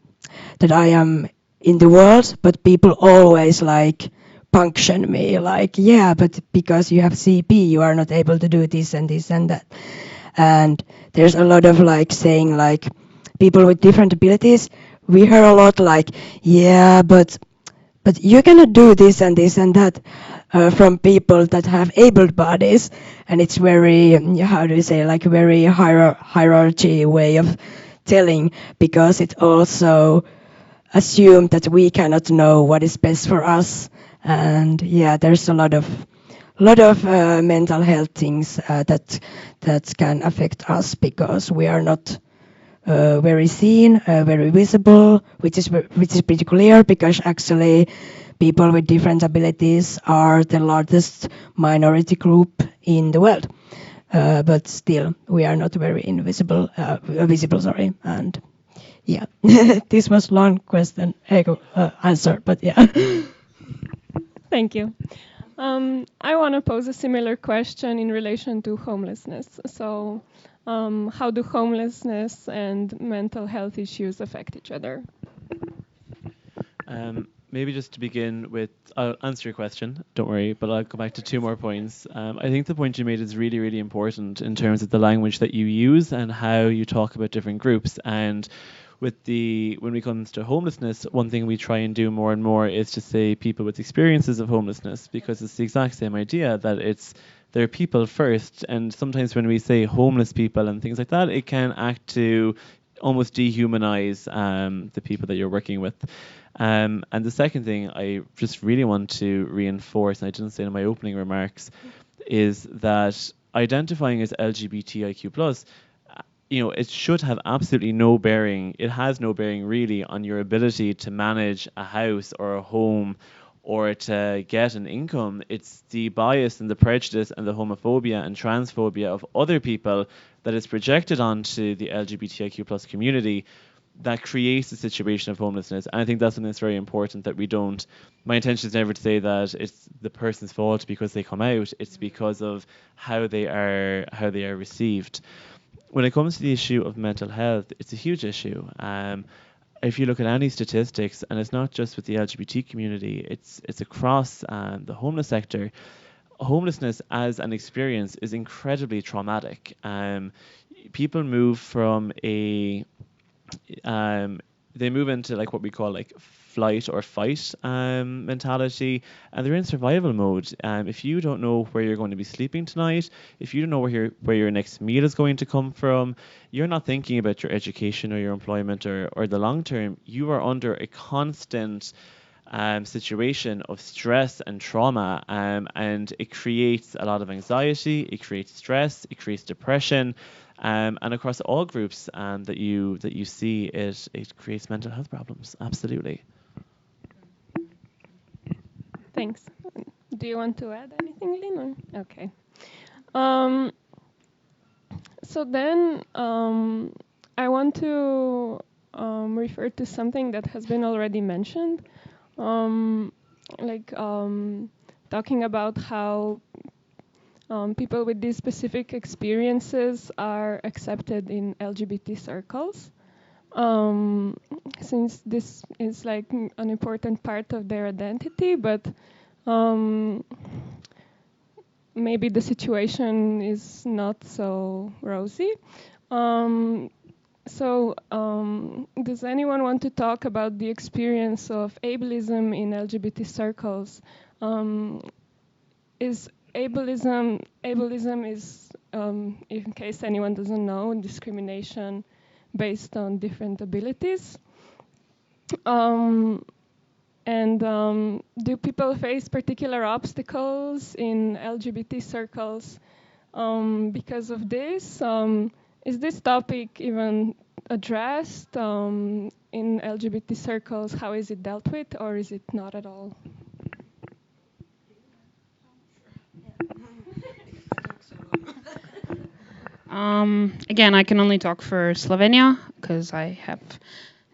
in the world, but people always like punction me, like, yeah, but because you have CP, you are not able to do this and this and that. And there's a lot of like saying, like, people with different abilities, we hear a lot like, yeah, but you cannot do this and this and that from people that have able bodies. And it's very, how do you say, like very hierarchy way of telling, because it also assumes that we cannot know what is best for us. And yeah, there's a lot of mental health things that can affect us, because we are not very seen, very visible, which is pretty clear, because actually people with different abilities are the largest minority group in the world. But still, we are not very visible. And yeah, this was long question answer, but yeah. Thank you. I want to pose a similar question in relation to homelessness. So, how do homelessness and mental health issues affect each other? Maybe just to begin with, I'll answer your question, don't worry, but I'll go back to two more points. I think the point you made is really, really important in terms of the language that you use and how you talk about different groups. And when it comes to homelessness, one thing we try and do more and more is to say people with experiences of homelessness, because it's the exact same idea that they're people first. And sometimes when we say homeless people and things like that, it can act to almost dehumanize the people that you're working with. And the second thing I just really want to reinforce, and I didn't say in my opening remarks, is that identifying as LGBTIQ+, it should have absolutely no bearing. It has no bearing really on your ability to manage a house or a home or to get an income. It's the bias and the prejudice and the homophobia and transphobia of other people that is projected onto the LGBTIQ+ community that creates a situation of homelessness. And I think that's something that's very important that we don't. My intention is never to say that it's the person's fault because they come out. It's because of how they are received. When it comes to the issue of mental health, it's a huge issue. If you look at any statistics, and it's not just with the LGBT community, it's across the homeless sector. Homelessness as an experience is incredibly traumatic. People move from they move into like what we call like flight or fight mentality, and they're in survival mode. If you don't know where you're going to be sleeping tonight, if you don't know where your next meal is going to come from, you're not thinking about your education or your employment or the long term. You are under a constant situation of stress and trauma, and it creates a lot of anxiety, it creates stress, it creates depression. And across all groups that you see, it creates mental health problems. Absolutely. Thanks. Do you want to add anything, Lynn? Okay. So then I want to refer to something that has been already mentioned, talking about how people with these specific experiences are accepted in LGBT circles. Since this is like an important part of their identity, but maybe the situation is not so rosy. Does anyone want to talk about the experience of ableism in LGBT circles? Is ableism is, in case anyone doesn't know, discrimination based on different abilities. Do people face particular obstacles in LGBT circles because of this? Is this topic even addressed in LGBT circles? How is it dealt with, or is it not at all? Again, I can only talk for Slovenia because I have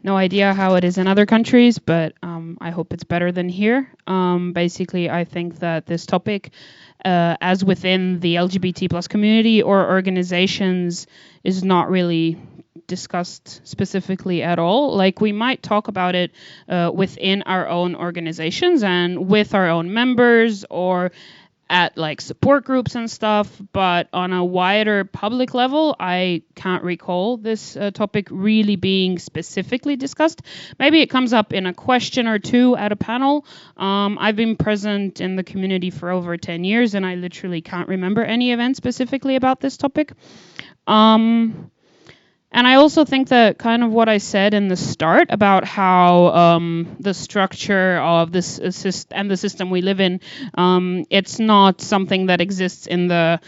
no idea how it is in other countries, but I hope it's better than here. Basically, I think that this topic, as within the LGBT plus community or organizations, is not really discussed specifically at all. Like, we might talk about it within our own organizations and with our own members or at like support groups and stuff, but on a wider public level, I can't recall this topic really being specifically discussed. Maybe it comes up in a question or two at a panel. I've been present in the community for over 10 years, and I literally can't remember any event specifically about this topic. And I also think that kind of what I said in the start about how the structure of this and the system we live in, it's not something that exists in the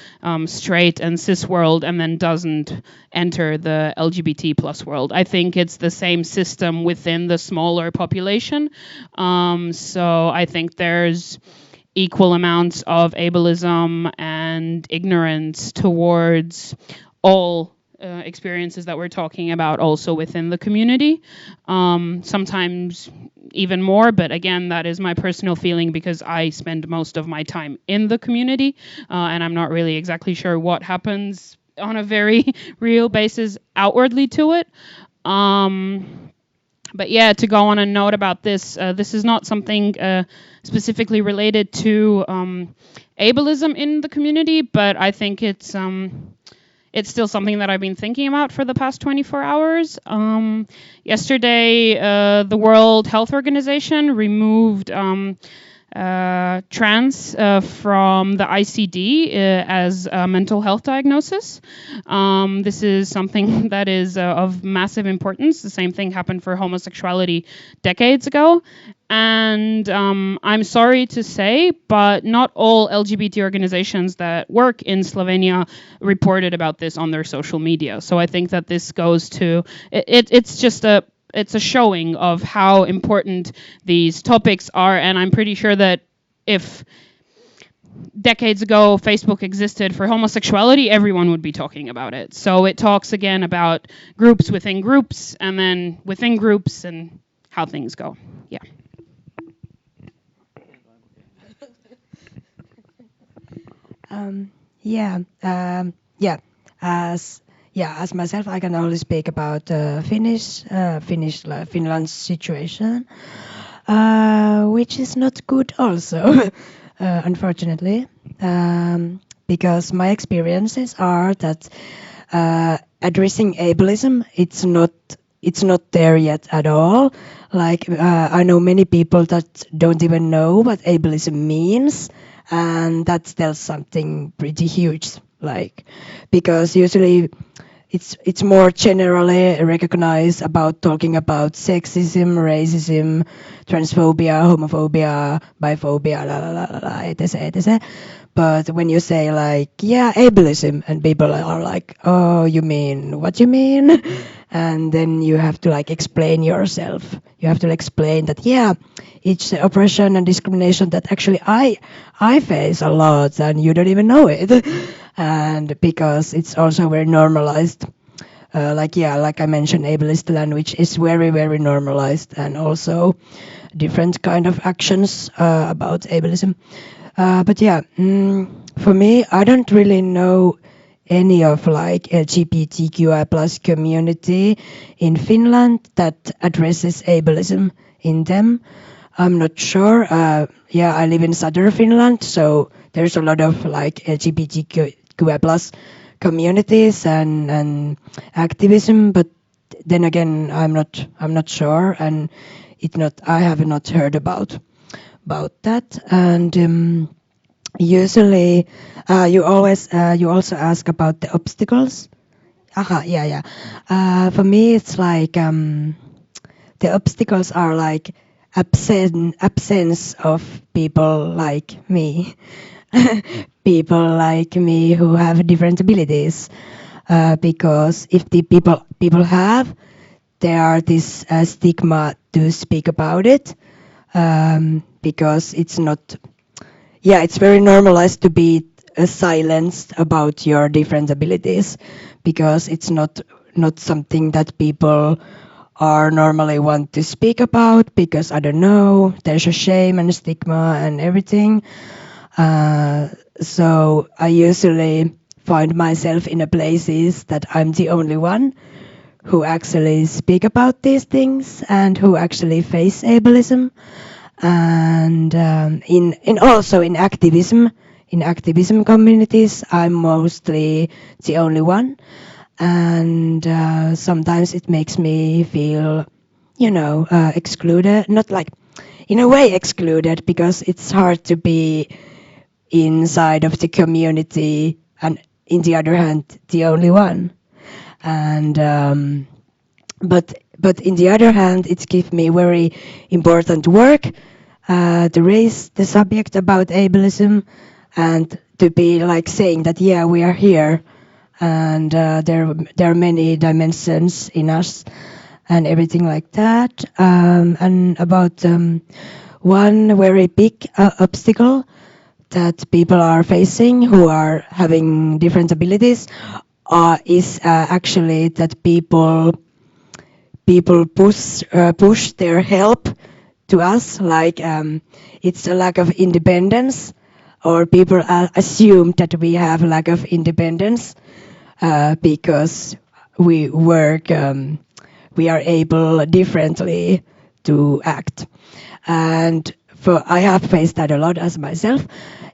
straight and cis world and then doesn't enter the LGBT plus world. I think it's the same system within the smaller population. So I think there's equal amounts of ableism and ignorance towards all experiences that we're talking about also within the community. Sometimes even more, but again, that is my personal feeling because I spend most of my time in the community and I'm not really exactly sure what happens on a very real basis outwardly to it. But yeah, to go on a note about this, this is not something specifically related to ableism in the community, but I think it's still something that I've been thinking about for the past 24 hours. Yesterday, the World Health Organization removed trans from the ICD as a mental health diagnosis. This is something that is of massive importance. The same thing happened for homosexuality decades ago. And I'm sorry to say, but not all LGBT organizations that work in Slovenia reported about this on their social media. So I think that this goes to, it's a showing of how important these topics are. And I'm pretty sure that if decades ago Facebook existed for homosexuality, everyone would be talking about it. So it talks again about groups within groups and then within groups and how things go. Yeah. As myself, I can only speak about Finland's situation, which is not good also, unfortunately, because my experiences are that addressing ableism, it's not there yet at all. Like I know many people that don't even know what ableism means. And that tells something pretty huge, like, because usually it's more generally recognized about talking about sexism, racism, transphobia, homophobia, biphobia, etc., etc. But when you say like, yeah, ableism, and people are like, oh, you mean, what you mean? And then you have to like explain yourself. You have to explain that, yeah, it's the oppression and discrimination that actually I face a lot and you don't even know it. And because it's also very normalized. Like I mentioned, ableist language is very, very normalized, and also different kind of actions about ableism. But yeah, for me, I don't really know any of like LGBTQI plus community in Finland that addresses ableism in them. I'm not sure. I live in southern Finland, so there's a lot of like LGBTQI plus communities and activism. But then again, I'm not sure, and I have not heard about that. And usually, you also ask about the obstacles. For me, it's like the obstacles are like absence of people like me, people like me who have different abilities. Because if the people have, there are this stigma to speak about it. Because it's not, it's very normalized to be silenced about your different abilities, because it's not something that people are normally want to speak about, because I don't know, there's a shame and a stigma and everything. So I usually find myself in a places that I'm the only one who actually speak about these things and who actually face ableism. And in also in activism communities, I'm mostly the only one. And sometimes it makes me feel, excluded. Not like, in a way excluded, because it's hard to be inside of the community and, in the other hand, the only one. And but in the other hand, it gives me very important work to raise the subject about ableism, and to be like saying that, yeah, we are here, and there are many dimensions in us and everything like that. And about one very big obstacle that people are facing who are having different abilities is actually that people push their help to us, like it's a lack of independence, or people assume that we have lack of independence because we work, we are able differently to act. And I have faced that a lot as myself,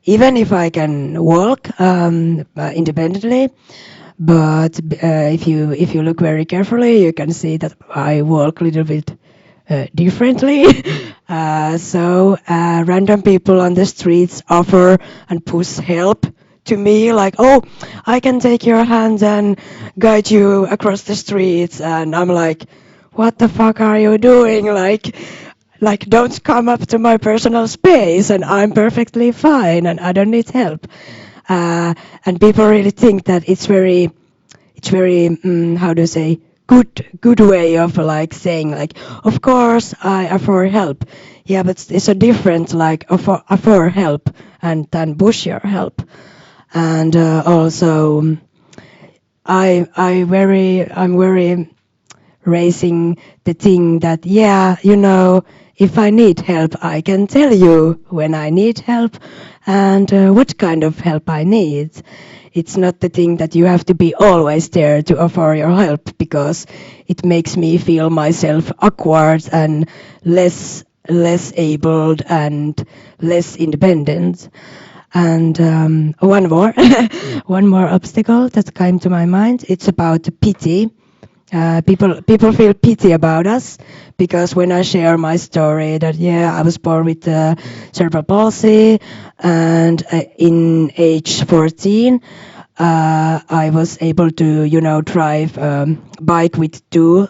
even if I can walk independently. But if you look very carefully, you can see that I walk a little bit differently. So random people on the streets offer and push help to me, like, oh, I can take your hand and guide you across the streets. And I'm like, what the fuck are you doing? Like don't come up to my personal space, and I'm perfectly fine and I don't need help. And people really think that it's very how to say, good way of like saying like, of course I offer help. Yeah, but it's a different like offer help and then push your help. And also I'm very raising the thing that, yeah, if I need help, I can tell you when I need help and what kind of help I need. It's not the thing that you have to be always there to offer your help, because it makes me feel myself awkward and less abled and less independent. And one more one more obstacle that came to my mind, it's about pity. People feel pity about us, because when I share my story that, yeah, I was born with cerebral palsy, and in age 14 I was able to drive bike with two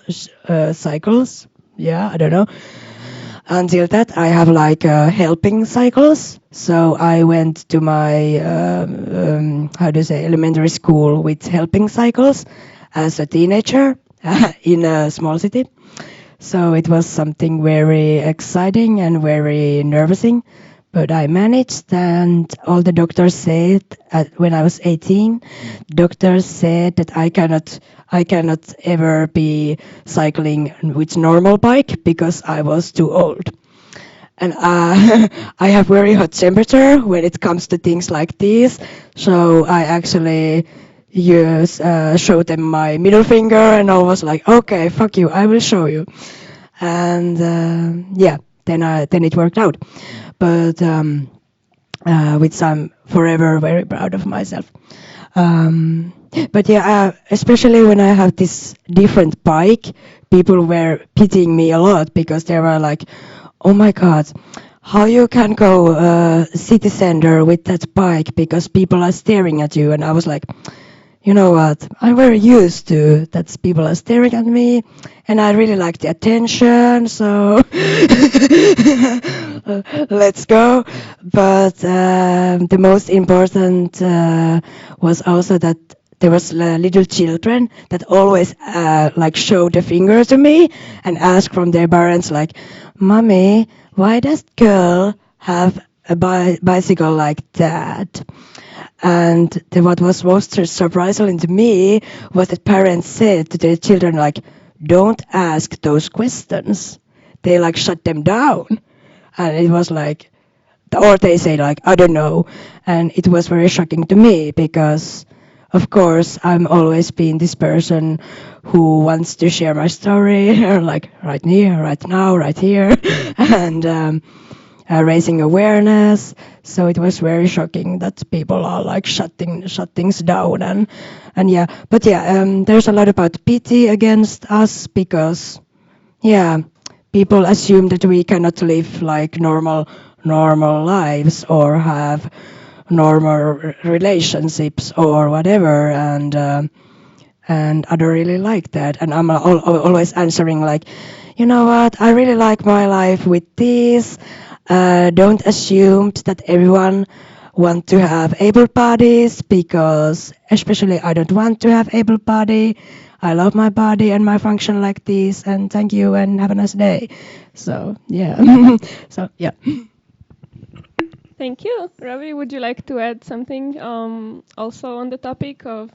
cycles. Yeah, I don't know. Until that, I have like helping cycles. So I went to my elementary school with helping cycles as a teenager in a small city. So it was something very exciting and very nervousing, but I managed. And all the doctors said when I was 18, doctors said that I cannot ever be cycling with normal bike because I was too old. And I have very hot temperature when it comes to things like this. So I actually showed them my middle finger, and I was like, okay, fuck you, I will show you. And then it worked out. But which I'm forever very proud of myself. But yeah, especially when I have this different bike, people were pitying me a lot because they were like, oh my God, how you can go city center with that bike because people are staring at you. And I was like, you know what, I'm very used to that people are staring at me and I really like the attention, so let's go. But the most important was also that there was little children that always like show the finger to me and ask from their parents like, Mommy, why does girl have a bicycle like that? And what was most surprising to me was that parents said to their children like, don't ask those questions. They like shut them down. And it was like, or they say like, I don't know. And it was very shocking to me because, of course, I'm always been this person who wants to share my story, or like right here, right now, right here, and raising awareness. So it was very shocking that people are like shut things down, and yeah. But yeah, there's a lot about pity against us because, yeah, people assume that we cannot live like normal lives or have normal relationships or whatever, and I don't really like that. And I'm always answering like, you know what, I really like my life with this. Don't assume that everyone want to have able bodies, because especially I don't want to have able body. I love my body and my function like this, and thank you and have a nice day. So yeah. So yeah. Thank you. Ravi, would you like to add something also on the topic of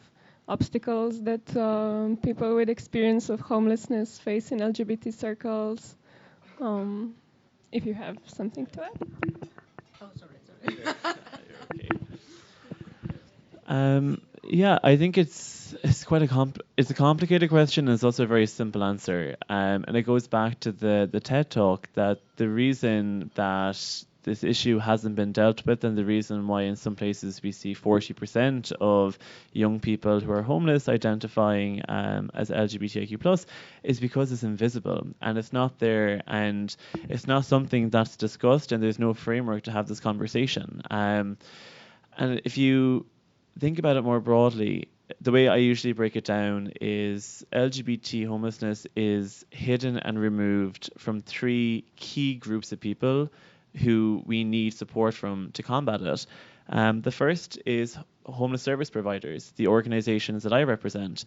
obstacles that people with experience of homelessness face in LGBT circles? If you have something to add. Oh, sorry. Yeah, I think it's quite a complicated question, and it's also a very simple answer. And it goes back to the TED talk, that the reason that this issue hasn't been dealt with, and the reason why in some places we see 40% of young people who are homeless identifying as LGBTIQ+, is because it's invisible and it's not there, and it's not something that's discussed, and there's no framework to have this conversation. And if you think about it more broadly, the way I usually break it down is LGBT homelessness is hidden and removed from three key groups of people who we need support from to combat it. The first is homeless service providers, the organizations that I represent.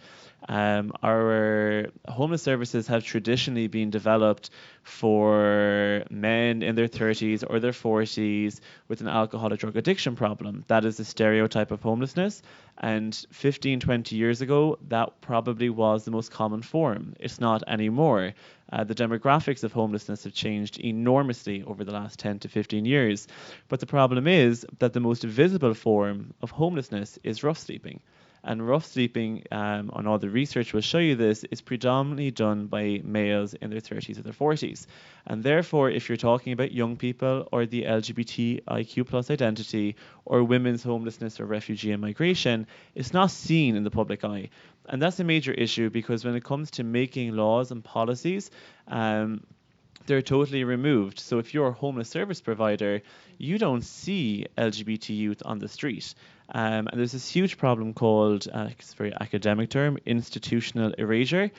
Our homeless services have traditionally been developed for men in their 30s or their 40s with an alcohol or drug addiction problem. That is the stereotype of homelessness. And 15, 20 years ago, that probably was the most common form. It's not anymore. The demographics of homelessness have changed enormously over the last 10 to 15 years. But the problem is that the most visible form of homelessness is rough sleeping. And rough sleeping, on all the research will show you this, is predominantly done by males in their 30s or their 40s. And therefore, if you're talking about young people or the LGBTIQ+ identity or women's homelessness or refugee and migration, it's not seen in the public eye. And that's a major issue, because when it comes to making laws and policies, they're totally removed. So if you're a homeless service provider, you don't see LGBT youth on the street. And there's this huge problem called, it's a very academic term, institutional erasure,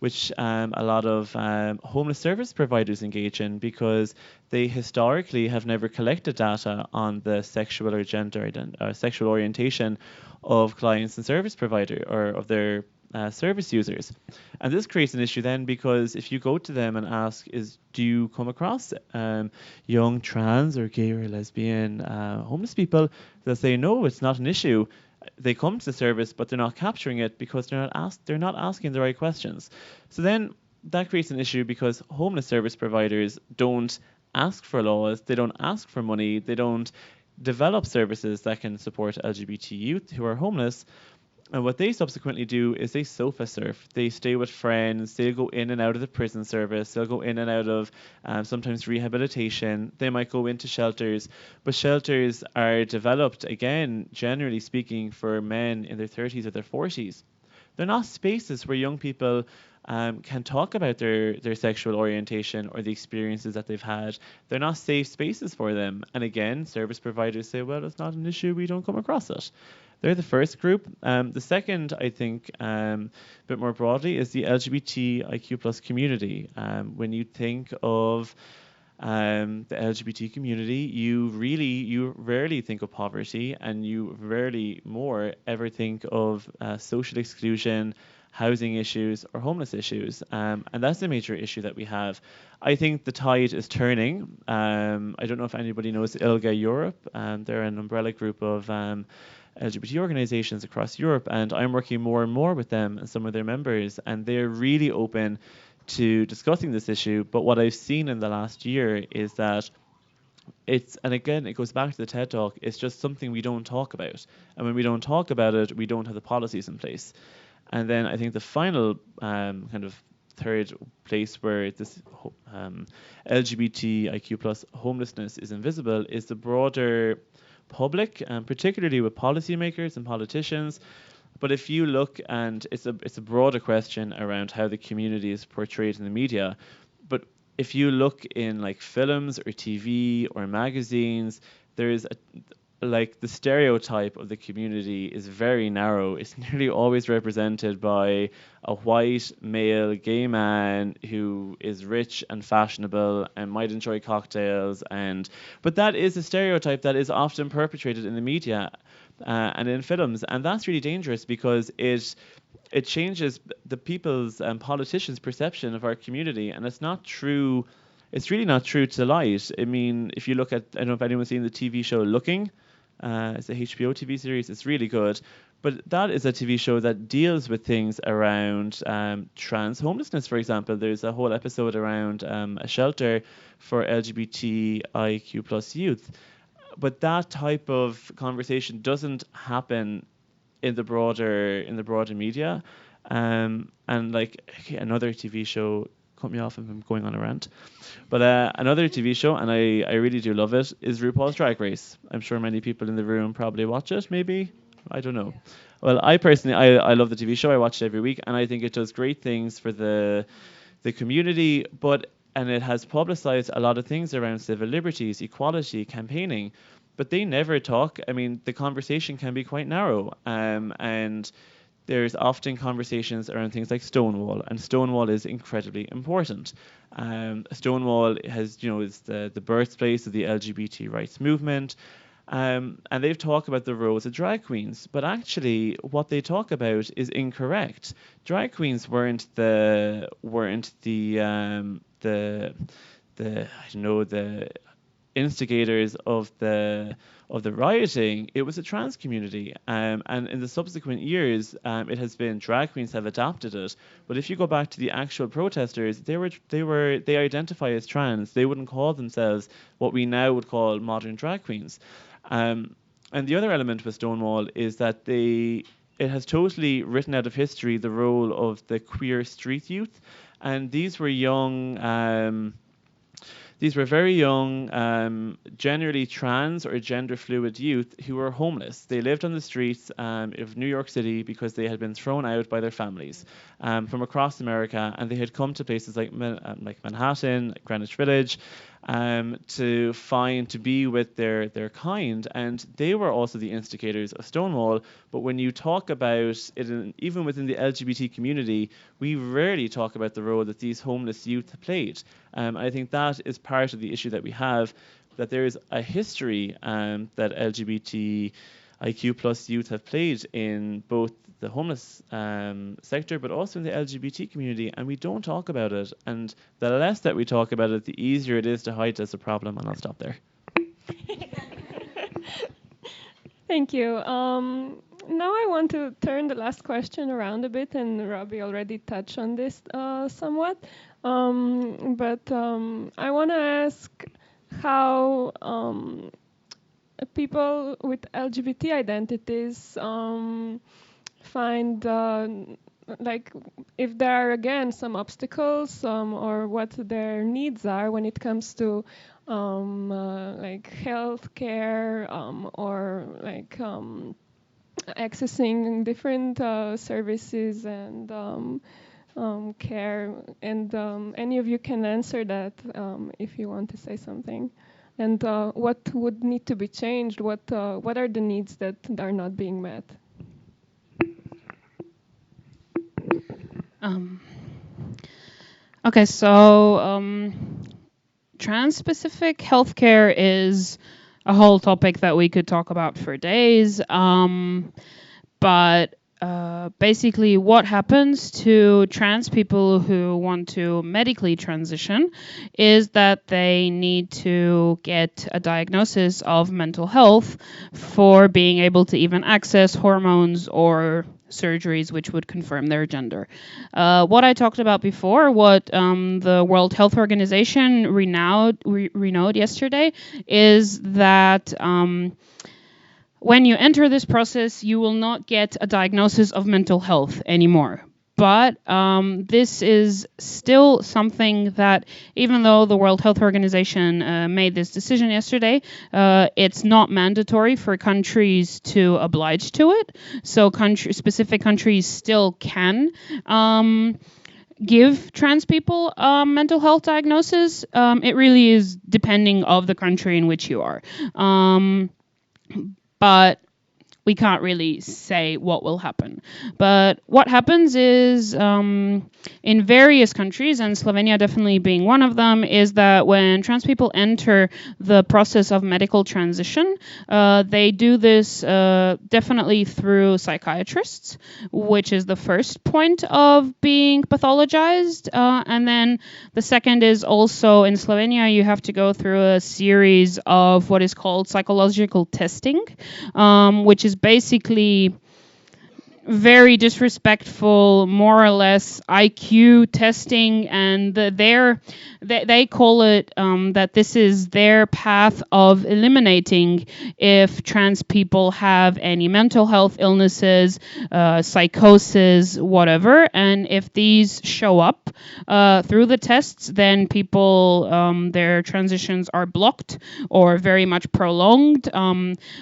which a lot of homeless service providers engage in, because they historically have never collected data on the sexual or gender sexual orientation of clients and service provider, or of their service users. And this creates an issue then, because if you go to them and ask, do you come across young trans or gay or lesbian homeless people, they'll say no, it's not an issue. They come to the service, but they're not capturing it because they're not asking the right questions. So then that creates an issue, because homeless service providers don't ask for laws, they don't ask for money, they don't develop services that can support LGBT youth who are homeless. And what they subsequently do is they sofa surf. They stay with friends. They'll go in and out of the prison service. They'll go in and out of sometimes rehabilitation. They might go into shelters. But shelters are developed, again, generally speaking, for men in their 30s or their 40s. They're not spaces where young people can talk about their sexual orientation or the experiences that they've had. They're not safe spaces for them. And again, service providers say, well, it's not an issue, we don't come across it. They're the first group. The second, I think, a bit more broadly, is the LGBTIQ plus community. When you think of the LGBT community, you rarely think of poverty, and you rarely ever think of social exclusion, housing issues, or homeless issues. And that's a major issue that we have. I think the tide is turning. I don't know if anybody knows ILGA Europe. They're an umbrella group of LGBT organizations across Europe, and I'm working more and more with them and some of their members, and they're really open to discussing this issue. But what I've seen in the last year is that and again, it goes back to the TED Talk, it's just something we don't talk about. And when we don't talk about it, we don't have the policies in place. And then I think the final kind of third place where this LGBTIQ plus homelessness is invisible is the broader public, particularly with policymakers and politicians. But if you look, and it's a broader question around how the community is portrayed in the media, but if you look in like films or TV or magazines, there's the stereotype of the community is very narrow. It's nearly always represented by a white male gay man who is rich and fashionable and might enjoy cocktails, but that is a stereotype that is often perpetrated in the media and in films, and that's really dangerous, because it changes the people's and politicians' perception of our community, and it's not true. It's really not true to light. I mean, if you look at, I don't know if anyone's seen the TV show Looking. It's a HBO TV series. It's really good. But that is a TV show that deals with things around trans homelessness, for example. There's a whole episode around a shelter for LGBTIQ plus youth. But that type of conversation doesn't happen in the broader media. And another TV show, cut me off if I'm going on a rant. But another TV show, and I really do love it, is RuPaul's Drag Race. I'm sure many people in the room probably watch it, maybe? I don't know. Well, I personally, I love the TV show. I watch it every week, and I think it does great things for the community, and it has publicized a lot of things around civil liberties, equality, campaigning, but they never talk. I mean, the conversation can be quite narrow, and there's often conversations around things like Stonewall, and Stonewall is incredibly important. Stonewall is the birthplace of the LGBT rights movement, and they've talked about the roles of drag queens, but actually what they talk about is incorrect. Drag queens weren't the instigators of the rioting. It was a trans community, and in the subsequent years, it has been drag queens have adapted it. But if you go back to the actual protesters, they identify as trans. They wouldn't call themselves what we now would call modern drag queens. And the other element with Stonewall is that it has totally written out of history the role of the queer street youth, and these were young. These were very young, generally trans or gender fluid youth who were homeless. They lived on the streets of New York City because they had been thrown out by their families from across America, and they had come to places like Manhattan, Greenwich Village, to be with their kind, and they were also the instigators of Stonewall. But when you talk about it, even within the LGBT community, we rarely talk about the role that these homeless youth played. I think that is part of the issue that we have, that there is a history that LGBTIQ plus youth have played in both the homeless sector, but also in the LGBT community, and we don't talk about it. And the less that we talk about it, the easier it is to hide as a problem. And I'll stop there. Thank you. Now I want to turn the last question around a bit, and Robbie already touched on this somewhat. But I want to ask how people with LGBT identities find like if there are again some obstacles or what their needs are when it comes to like healthcare or like accessing different services and care, and any of you can answer that if you want to say something. And what would need to be changed? What are the needs that are not being met? Okay, so trans-specific healthcare is a whole topic that we could talk about for days. But basically, what happens to trans people who want to medically transition is that they need to get a diagnosis of mental health for being able to even access hormones or surgeries which would confirm their gender. What I talked about before, what the World Health Organization renewed yesterday, is that when you enter this process, you will not get a diagnosis of mental health anymore. But this is still something that, even though the World Health Organization made this decision yesterday, it's not mandatory for countries to oblige to it. So specific countries still can give trans people mental health diagnosis. It really is depending of the country in which you are. But we can't really say what will happen. But what happens is, in various countries, and Slovenia definitely being one of them, is that when trans people enter the process of medical transition, they do this definitely through psychiatrists, which is the first point of being pathologized. And then the second is also in Slovenia, you have to go through a series of what is called psychological testing, which is basically very disrespectful, more or less IQ testing, and they call it that this is their path of eliminating if trans people have any mental health illnesses, psychosis, whatever. And if these show up through the tests, then people, their transitions are blocked or very much prolonged.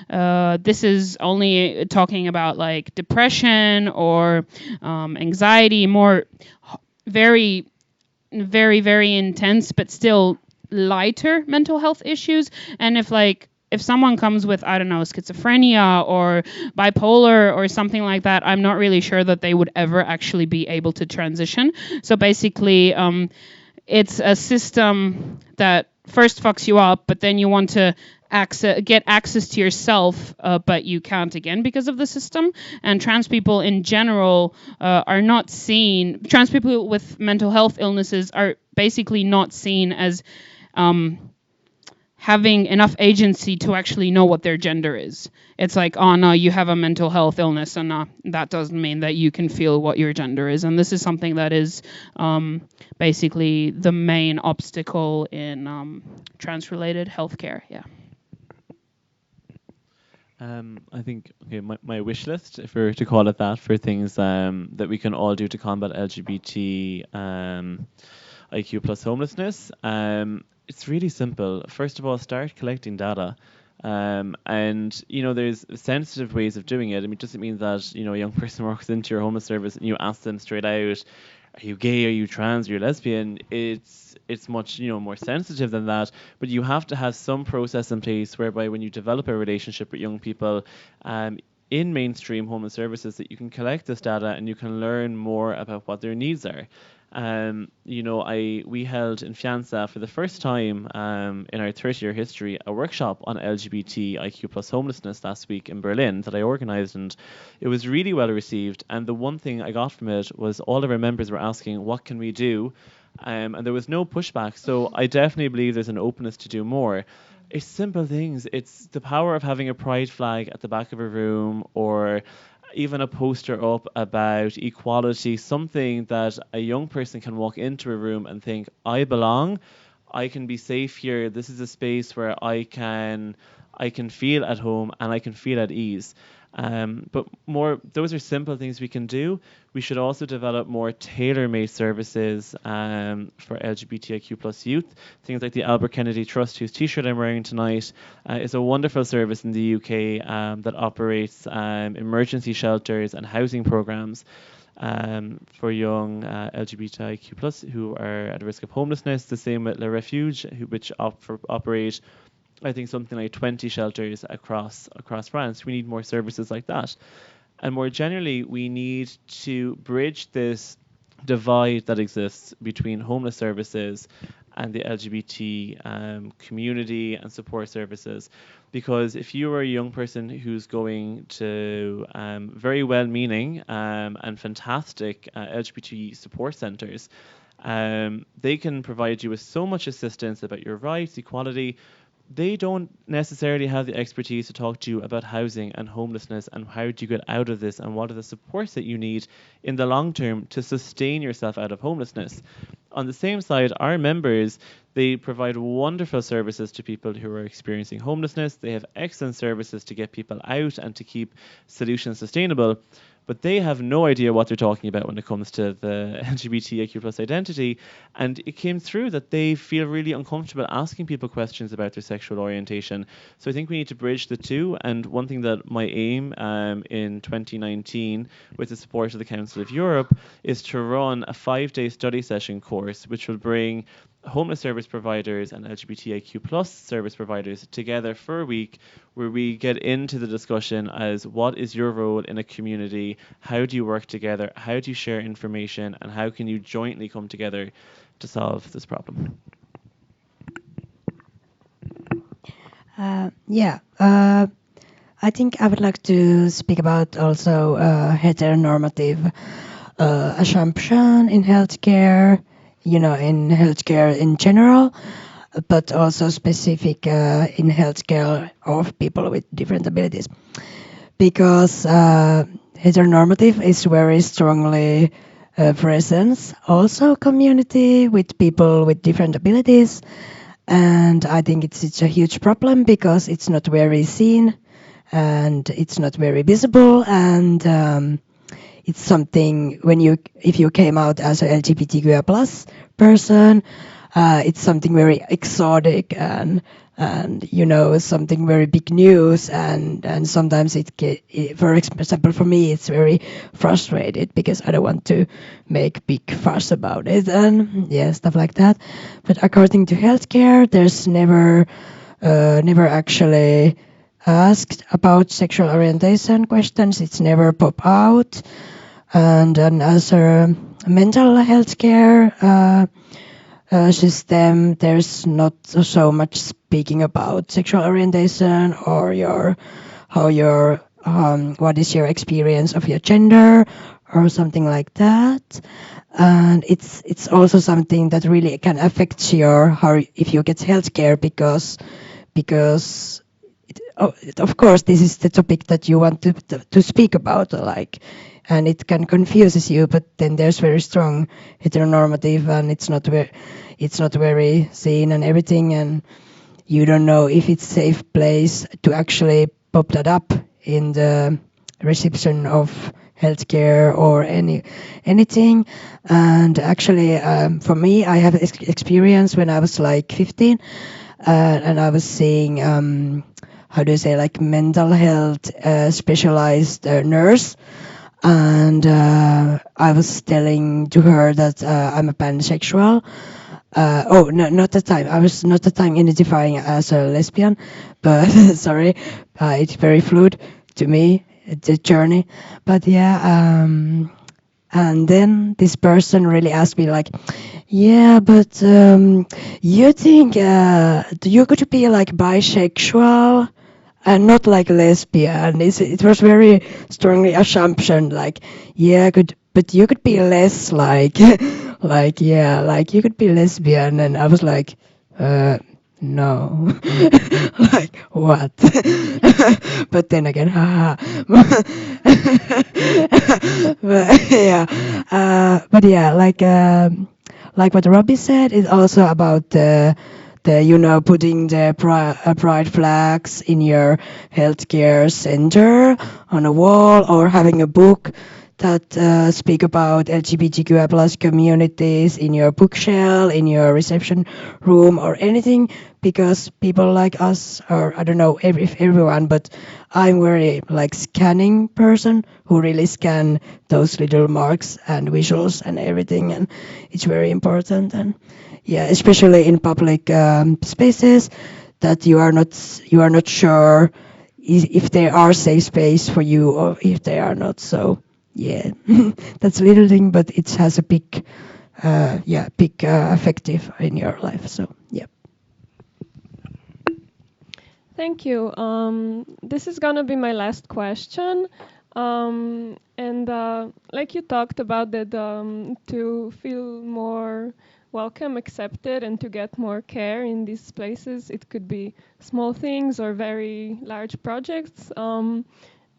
This is only talking about like depression or anxiety, more very, very, very intense, but still lighter mental health issues. And if someone comes with, I don't know, schizophrenia or bipolar or something like that, I'm not really sure that they would ever actually be able to transition. So basically, it's a system that first fucks you up, but then you want to get access to yourself, but you can't again because of the system. And trans people in general are not seen, trans people with mental health illnesses are basically not seen as having enough agency to actually know what their gender is. It's like, oh no, you have a mental health illness, and that doesn't mean that you can feel what your gender is. And this is something that is basically the main obstacle in trans-related healthcare. Yeah. I think my wish list, if we were to call it that, for things that we can all do to combat LGBT IQ plus homelessness, it's really simple. First of all, start collecting data. And, there's sensitive ways of doing it. I mean, it doesn't mean that, a young person walks into your homeless service and you ask them straight out, are you gay, are you trans, are you lesbian, it's much more sensitive than that. But you have to have some process in place whereby when you develop a relationship with young people in mainstream home and services, that you can collect this data and you can learn more about what their needs are. We held in Fianza for the first time in our 30-year history a workshop on LGBTIQ plus homelessness last week in Berlin that I organised, and it was really well received. And the one thing I got from it was all of our members were asking, what can we do? And there was no pushback. So I definitely believe there's an openness to do more. It's simple things. It's the power of having a pride flag at the back of a room, or even a poster up about equality, something that a young person can walk into a room and think, I belong, I can be safe here, this is a space where I can feel at home and I can feel at ease. But those are simple things we can do. We should also develop more tailor-made services for LGBTIQ plus youth. Things like the Albert Kennedy Trust, whose T-shirt I'm wearing tonight, is a wonderful service in the UK that operates emergency shelters and housing programs for young LGBTIQ plus who are at risk of homelessness. The same with Le Refuge, which operate, I think, something like 20 shelters across France. We need more services like that. And more generally, we need to bridge this divide that exists between homeless services and the LGBT community and support services. Because if you are a young person who's going to very well-meaning and fantastic LGBT support centres, they can provide you with so much assistance about your rights, equality. They don't necessarily have the expertise to talk to you about housing and homelessness and how do you get out of this and what are the supports that you need in the long term to sustain yourself out of homelessness. On the same side, our members, they provide wonderful services to people who are experiencing homelessness. They have excellent services to get people out and to keep solutions sustainable. But they have no idea what they're talking about when it comes to the LGBTIQ plus identity. And it came through that they feel really uncomfortable asking people questions about their sexual orientation. So I think we need to bridge the two. And one thing that my aim in 2019, with the support of the Council of Europe, is to run a 5-day study session course, which will bring homeless service providers and LGBTIQ plus service providers together for a week, where we get into the discussion as what is your role in a community, how do you work together, how do you share information, and how can you jointly come together to solve this problem. I think I would like to speak about also heteronormative assumption in healthcare, in healthcare in general, but also specific in healthcare of people with different abilities. Because heteronormative is very strongly present also community with people with different abilities. And I think it's a huge problem because it's not very seen and it's not very visible, and it's something if you came out as an LGBTQI plus person, it's something very exotic and something very big news, and sometimes for example for me it's very frustrated because I don't want to make big fuss about it and stuff like that. But according to healthcare, there's never actually asked about sexual orientation questions. It's never pop out. And as a mental health care system, there's not so much speaking about sexual orientation or what is your experience of your gender or something like that. And it's also something that really can affect if you get healthcare because of course this is the topic that you want to speak about, and it can confuse you, but then there's very strong heteronormative and it's not very seen and everything, and you don't know if it's safe place to actually pop that up in the reception of healthcare or anything. And actually for me, I have experience when I was 15 and I was seeing mental health specialized nurse. and I was telling to her that I'm a pansexual. Oh, no, not that time. I was not that time identifying as a lesbian, but sorry, it's very fluid to me, the journey. But yeah, and then this person really asked me like, yeah, but you think you could be like bisexual and not like lesbian? It was very strongly assumption like, yeah, but you could be less like, like yeah, like you could be lesbian, and I was like, no, like what? But then again, haha. But yeah, but yeah, like what Robbie said, is also about the putting the pride flags in your healthcare center on a wall, or having a book that speak about LGBTQI plus communities in your bookshelf, in your reception room, or anything, because people like us, or I don't know if everyone, but I'm very like scanning person who really scan those little marks and visuals and everything, and it's very important. And yeah, especially in public spaces, that you are not sure if they are safe space for you or if they are not. So yeah, that's a little thing, but it has a big effective in your life. So yeah. Thank you. This is gonna be my last question. And like you talked about that, to feel more welcome, accepted, and to get more care in these places, it could be small things or very large projects.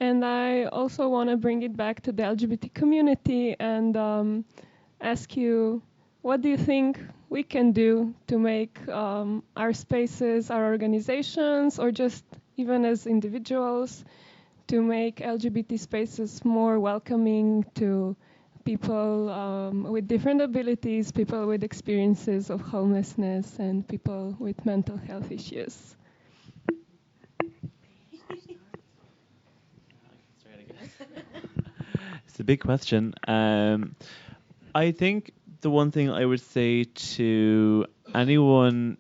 And I also want to bring it back to the LGBT community and ask you, what do you think we can do to make our spaces, our organizations, or just even as individuals, to make LGBT spaces more welcoming to people with different abilities, people with experiences of homelessness, and people with mental health issues? It's a big question. I think the one thing I would say to anyone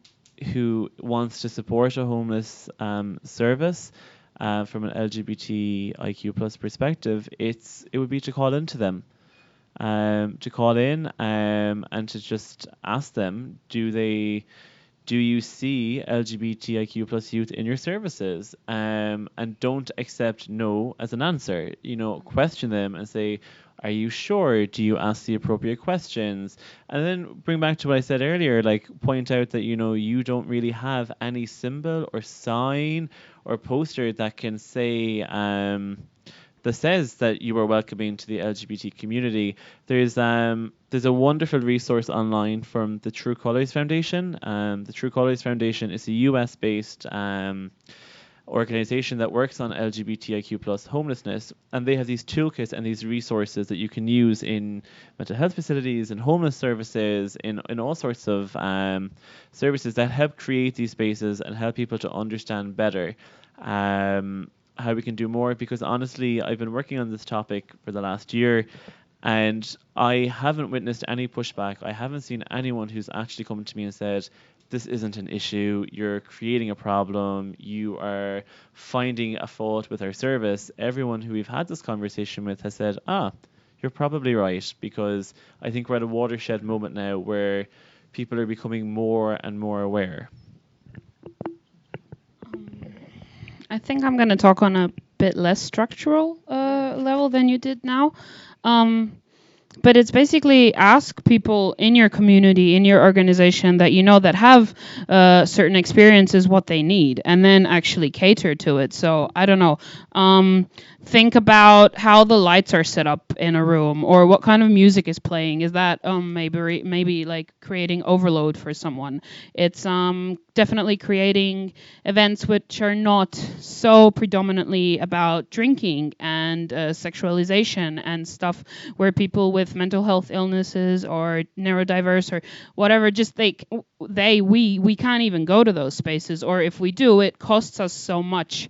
who wants to support a homeless service from an LGBTIQ plus perspective, it would be to call into them, to call in and to just ask them, do you see LGBTIQ plus youth in your services? And don't accept no as an answer. Question them and say, are you sure? Do you ask the appropriate questions? And then bring back to what I said earlier, like point out that, you don't really have any symbol or sign or poster that can say, that says that you are welcoming to the LGBT community. There's a wonderful resource online from the True Colors Foundation. The True Colors Foundation is a US-based organization that works on LGBTIQ plus homelessness, and they have these toolkits and these resources that you can use in mental health facilities and homeless services, in all sorts of services that help create these spaces and help people to understand better how we can do more. Because honestly, I've been working on this topic for the last year, and I haven't witnessed any pushback. I haven't seen anyone who's actually come to me and said, this isn't an issue, you're creating a problem, you are finding a fault with our service. Everyone who we've had this conversation with has said, you're probably right, because I think we're at a watershed moment now where people are becoming more and more aware. I think I'm going to talk on a bit less structural level than you did now. But it's basically ask people in your community, in your organization that that have certain experiences what they need, and then actually cater to it. So I don't know. Think about how the lights are set up in a room, or what kind of music is playing. Is that maybe like creating overload for someone? It's definitely creating events which are not so predominantly about drinking and sexualization and stuff, where people with mental health illnesses or neurodiverse or whatever, just we can't even go to those spaces, or if we do, it costs us so much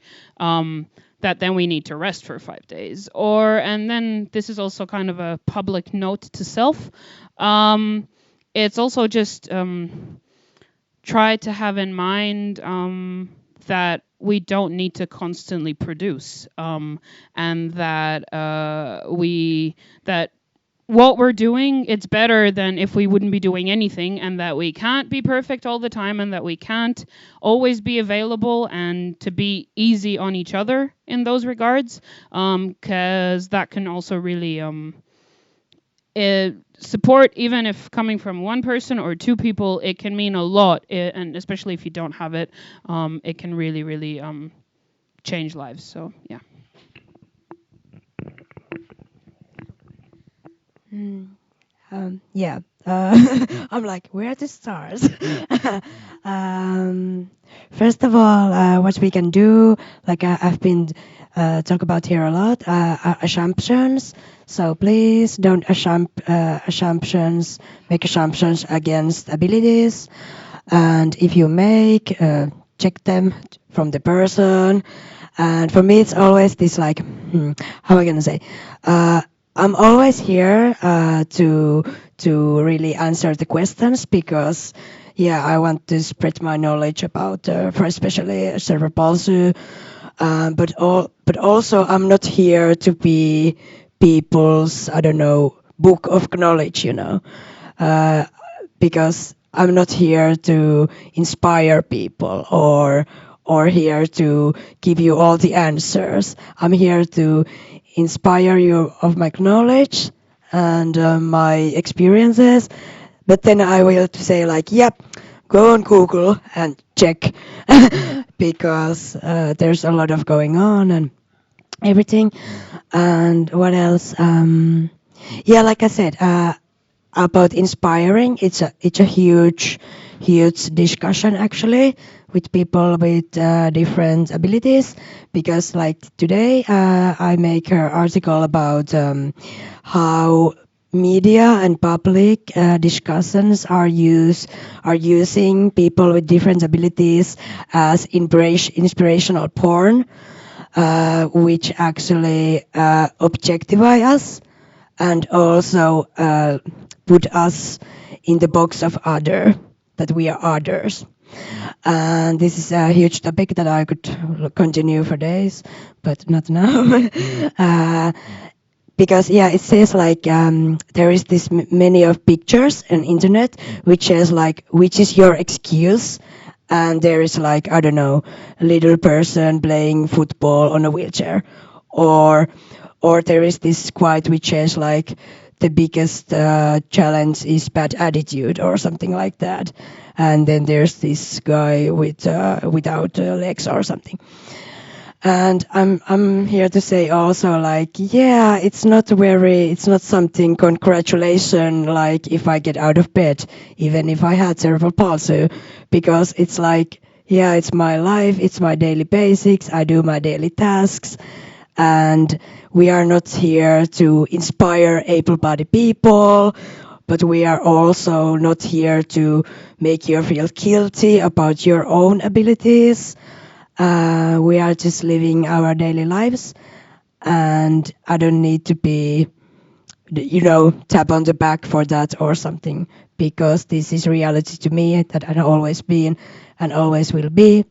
that then we need to rest for 5 days. And then this is also kind of a public note to self. It's also just try to have in mind that we don't need to constantly produce, and that what we're doing, it's better than if we wouldn't be doing anything, and that we can't be perfect all the time, and that we can't always be available, and to be easy on each other in those regards, because that can also really support, even if coming from one person or two people, it can mean a lot, and especially if you don't have it, it can really, really change lives. So, yeah. I'm like, where are the stars? First of all, what we can do, like I've been talk about here a lot, assumptions. So please don't make assumptions against abilities. And if you make, check them from the person. And for me, it's always this like, how am I gonna say? I'm always here to really answer the questions, because I want to spread my knowledge about, for especially cerebral palsy. But also I'm not here to be people's, I don't know, book of knowledge, because I'm not here to inspire people or here to give you all the answers. I'm here to inspire you of my knowledge and my experiences, but then I will say like, go on Google and check because there's a lot of going on and everything. And what else? Like I said, about inspiring, it's a huge discussion actually with people with different abilities, because like today I make an article about how media and public discussions are using people with different abilities as inspirational porn, which actually objectify us and also put us in the box of other, that we are others. And this is a huge topic that I could continue for days, but not now. Because it says like there is this many of pictures on internet which says like, which is your excuse? And there is like, I don't know, a little person playing football on a wheelchair, or there is this quote which says like, the biggest challenge is bad attitude or something like that. And then there's this guy without legs or something. And I'm here to say also like, it's not something congratulation, like if I get out of bed, even if I had cerebral palsy, because it's like, it's my life, it's my daily basics, I do my daily tasks, and we are not here to inspire able-bodied people, but we are also not here to make you feel guilty about your own abilities. We are just living our daily lives, and I don't need to be, tap on the back for that or something, because this is reality to me that I've always been and always will be.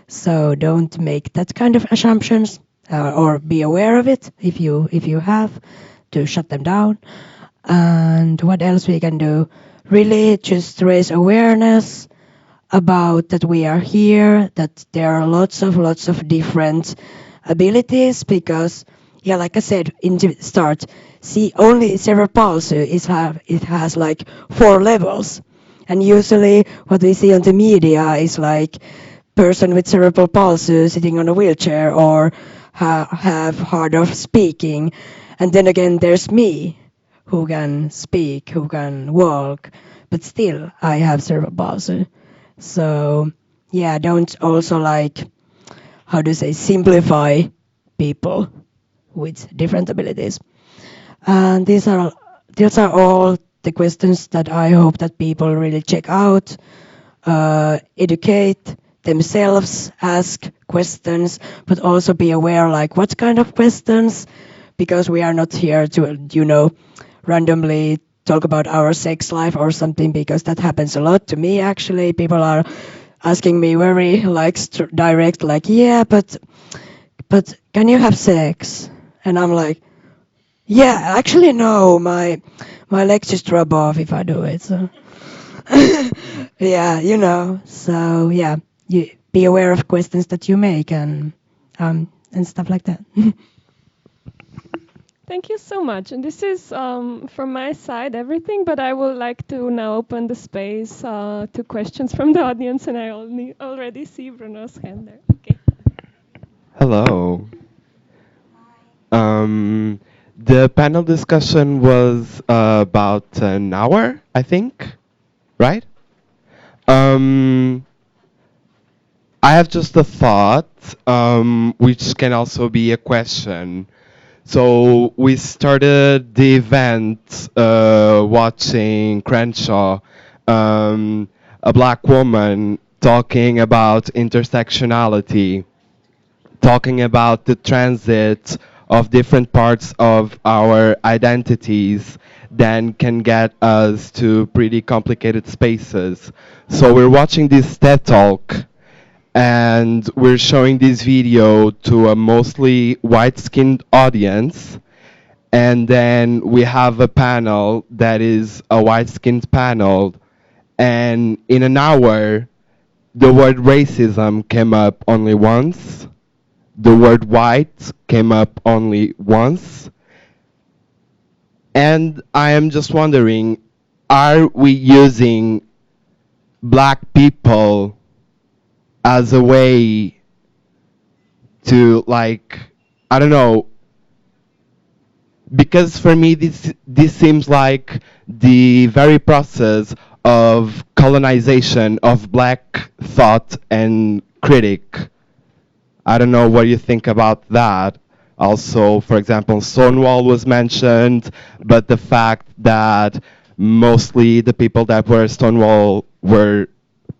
So don't make that kind of assumptions, or be aware of it if you have to shut them down. And what else we can do? Really just raise awareness about that we are here, that there are lots of different abilities, because like I said in the start, only cerebral palsy it has like 4 levels, and usually what we see on the media is like person with cerebral palsy sitting on a wheelchair or have hard of speaking, and then again there's me who can speak, who can walk, but still I have cerebral palsy. So don't also like, how to say, simplify people with different abilities. And these are all the questions that I hope that people really check out, educate themselves ask questions, but also be aware, like, what kind of questions, because we are not here to, randomly talk about our sex life or something, because that happens a lot to me, actually. People are asking me very, like, direct, like, yeah, but can you have sex? And I'm like, yeah, actually, no, my legs just rub off if I do it, so. Yeah, so yeah, you be aware of questions that you make and stuff like that. Thank you so much. And this is from my side everything, but I would like to now open the space to questions from the audience, and I already see Bruno's hand there. Okay. Hello. The panel discussion was about an hour, I think, right? I have just a thought, which can also be a question. So we started the event watching Crenshaw, a black woman talking about intersectionality, talking about the transit of different parts of our identities then can get us to pretty complicated spaces. So we're watching this TED Talk and we're showing this video to a mostly white-skinned audience, and then we have a panel that is a white-skinned panel, and in an hour the word racism came up only once, the word white came up only once, and I am just wondering, are we using black people as a way to, like, I don't know, because for me this seems like the very process of colonization of black thought and critic. I don't know what you think about that. Also, for example, Stonewall was mentioned, but the fact that mostly the people that were Stonewall were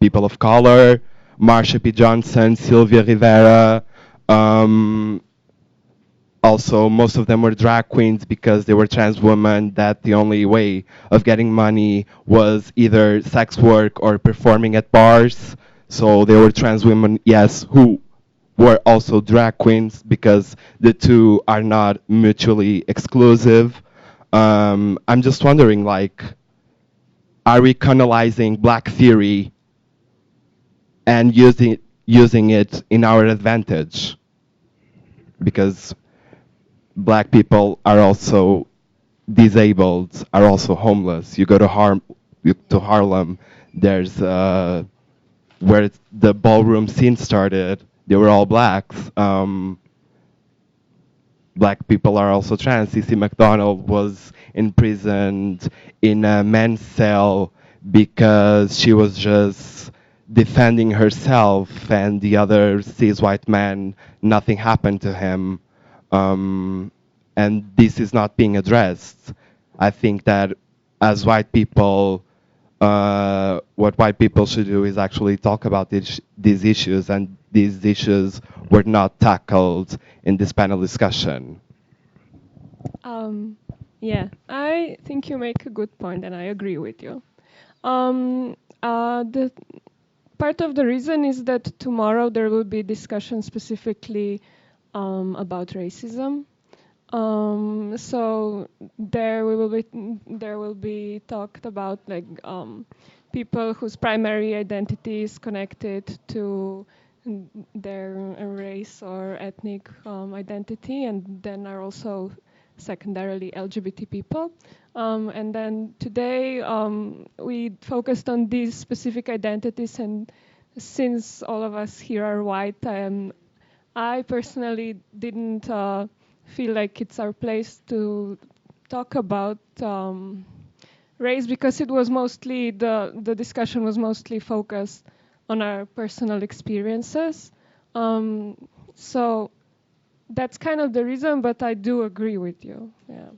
people of color, Marsha P. Johnson, Sylvia Rivera, also most of them were drag queens because they were trans women, that the only way of getting money was either sex work or performing at bars. So they were trans women, yes, who were also drag queens because the two are not mutually exclusive. I'm just wondering, like, are we colonizing black theory and using it in our advantage? Because black people are also disabled, are also homeless. You go to Harlem, there's where the ballroom scene started, they were all blacks. Black people are also trans. CC McDonald was imprisoned in a men's cell because she was just defending herself, and the other cis white man, nothing happened to him. And this is not being addressed. I think that as white people, what white people should do is actually talk about these issues, and these issues were not tackled in this panel discussion. Yeah, I think you make a good point, and I agree with you. The part of the reason is that tomorrow there will be discussion specifically about racism. So there will be talked about, like, people whose primary identity is connected to their race or ethnic identity, and then are also secondarily LGBT people. And then today we focused on these specific identities, and since all of us here are white, I personally didn't feel like it's our place to talk about race, because it was mostly the discussion was mostly focused on our personal experiences. So that's kind of the reason, but I do agree with you. Yeah.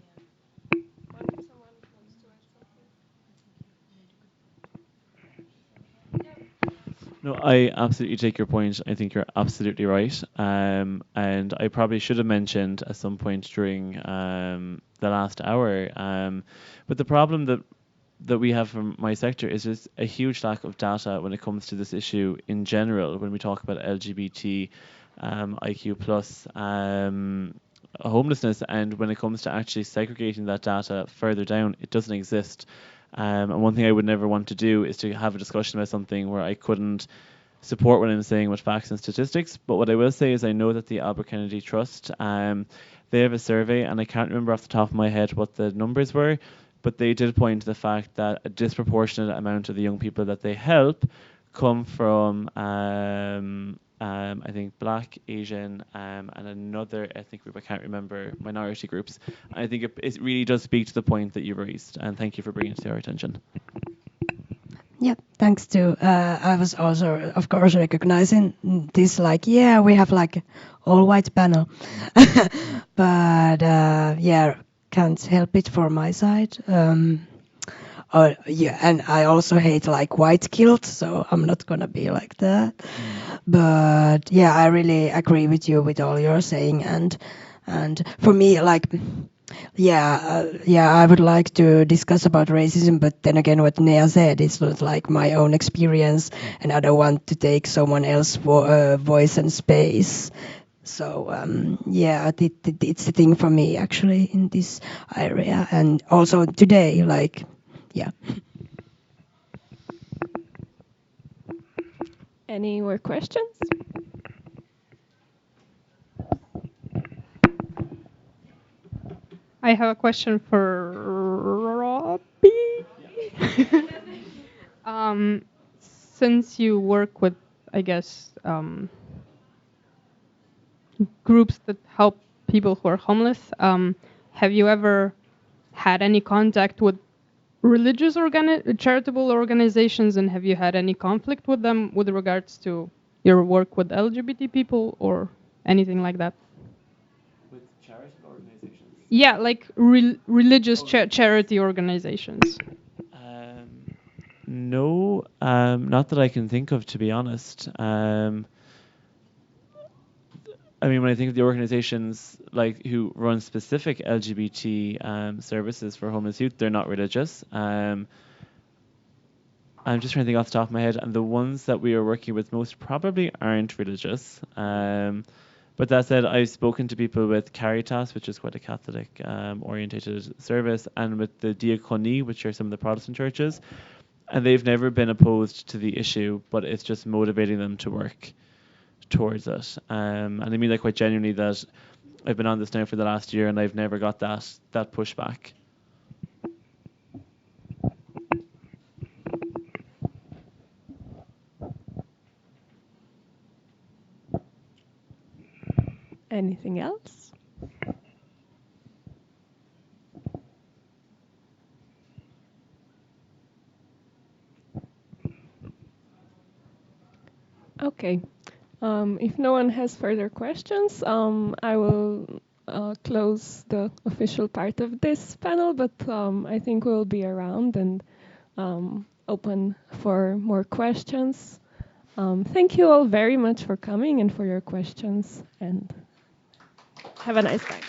No, I absolutely take your point. I think you're absolutely right. And I probably should have mentioned at some point during the last hour. But the problem that we have from my sector is just a huge lack of data when it comes to this issue in general. When we talk about LGBT, IQ plus, homelessness, and when it comes to actually segregating that data further down, it doesn't exist. And one thing I would never want to do is to have a discussion about something where I couldn't support what I'm saying with facts and statistics. But what I will say is I know that the Albert Kennedy Trust, they have a survey, and I can't remember off the top of my head what the numbers were, but they did point to the fact that a disproportionate amount of the young people that they help come from I think Black, Asian, and another ethnic group, I can't remember, minority groups. I think it really does speak to the point that you raised, and thank you for bringing it to our attention. Yeah, thanks to, I was also, of course, recognizing this, like, yeah, we have like all white panel, but yeah, can't help it for my side. Yeah, and I also hate like white guilt, so I'm not gonna be like that. But yeah, I really agree with you with all you're saying, and for me, like, yeah, I would like to discuss about racism, but then again, what Nea said is not like my own experience, and I don't want to take someone else's voice and space. So yeah, it's the thing for me actually in this area, and also today, like, yeah. Any more questions? I have a question for Robbie. Since you work with, I guess, groups that help people who are homeless, have you ever had any contact with religious charitable organizations, and have you had any conflict with them with regards to your work with LGBT people or anything like that? With charitable organizations? Yeah, like religious charity organizations. No, not that I can think of, to be honest. I mean, when I think of the organizations like who run specific LGBT services for homeless youth, they're not religious. I'm just trying to think off the top of my head, and the ones that we are working with most probably aren't religious. But that said, I've spoken to people with Caritas, which is quite a Catholic orientated service, and with the Diaconie, which are some of the Protestant churches, and they've never been opposed to the issue, but it's just motivating them to work towards it. And I mean that quite genuinely, that I've been on this now for the last year and I've never got that pushback. Anything else? Okay. If no one has further questions, I will close the official part of this panel, but I think we'll be around and open for more questions. Thank you all very much for coming and for your questions, and have a nice day.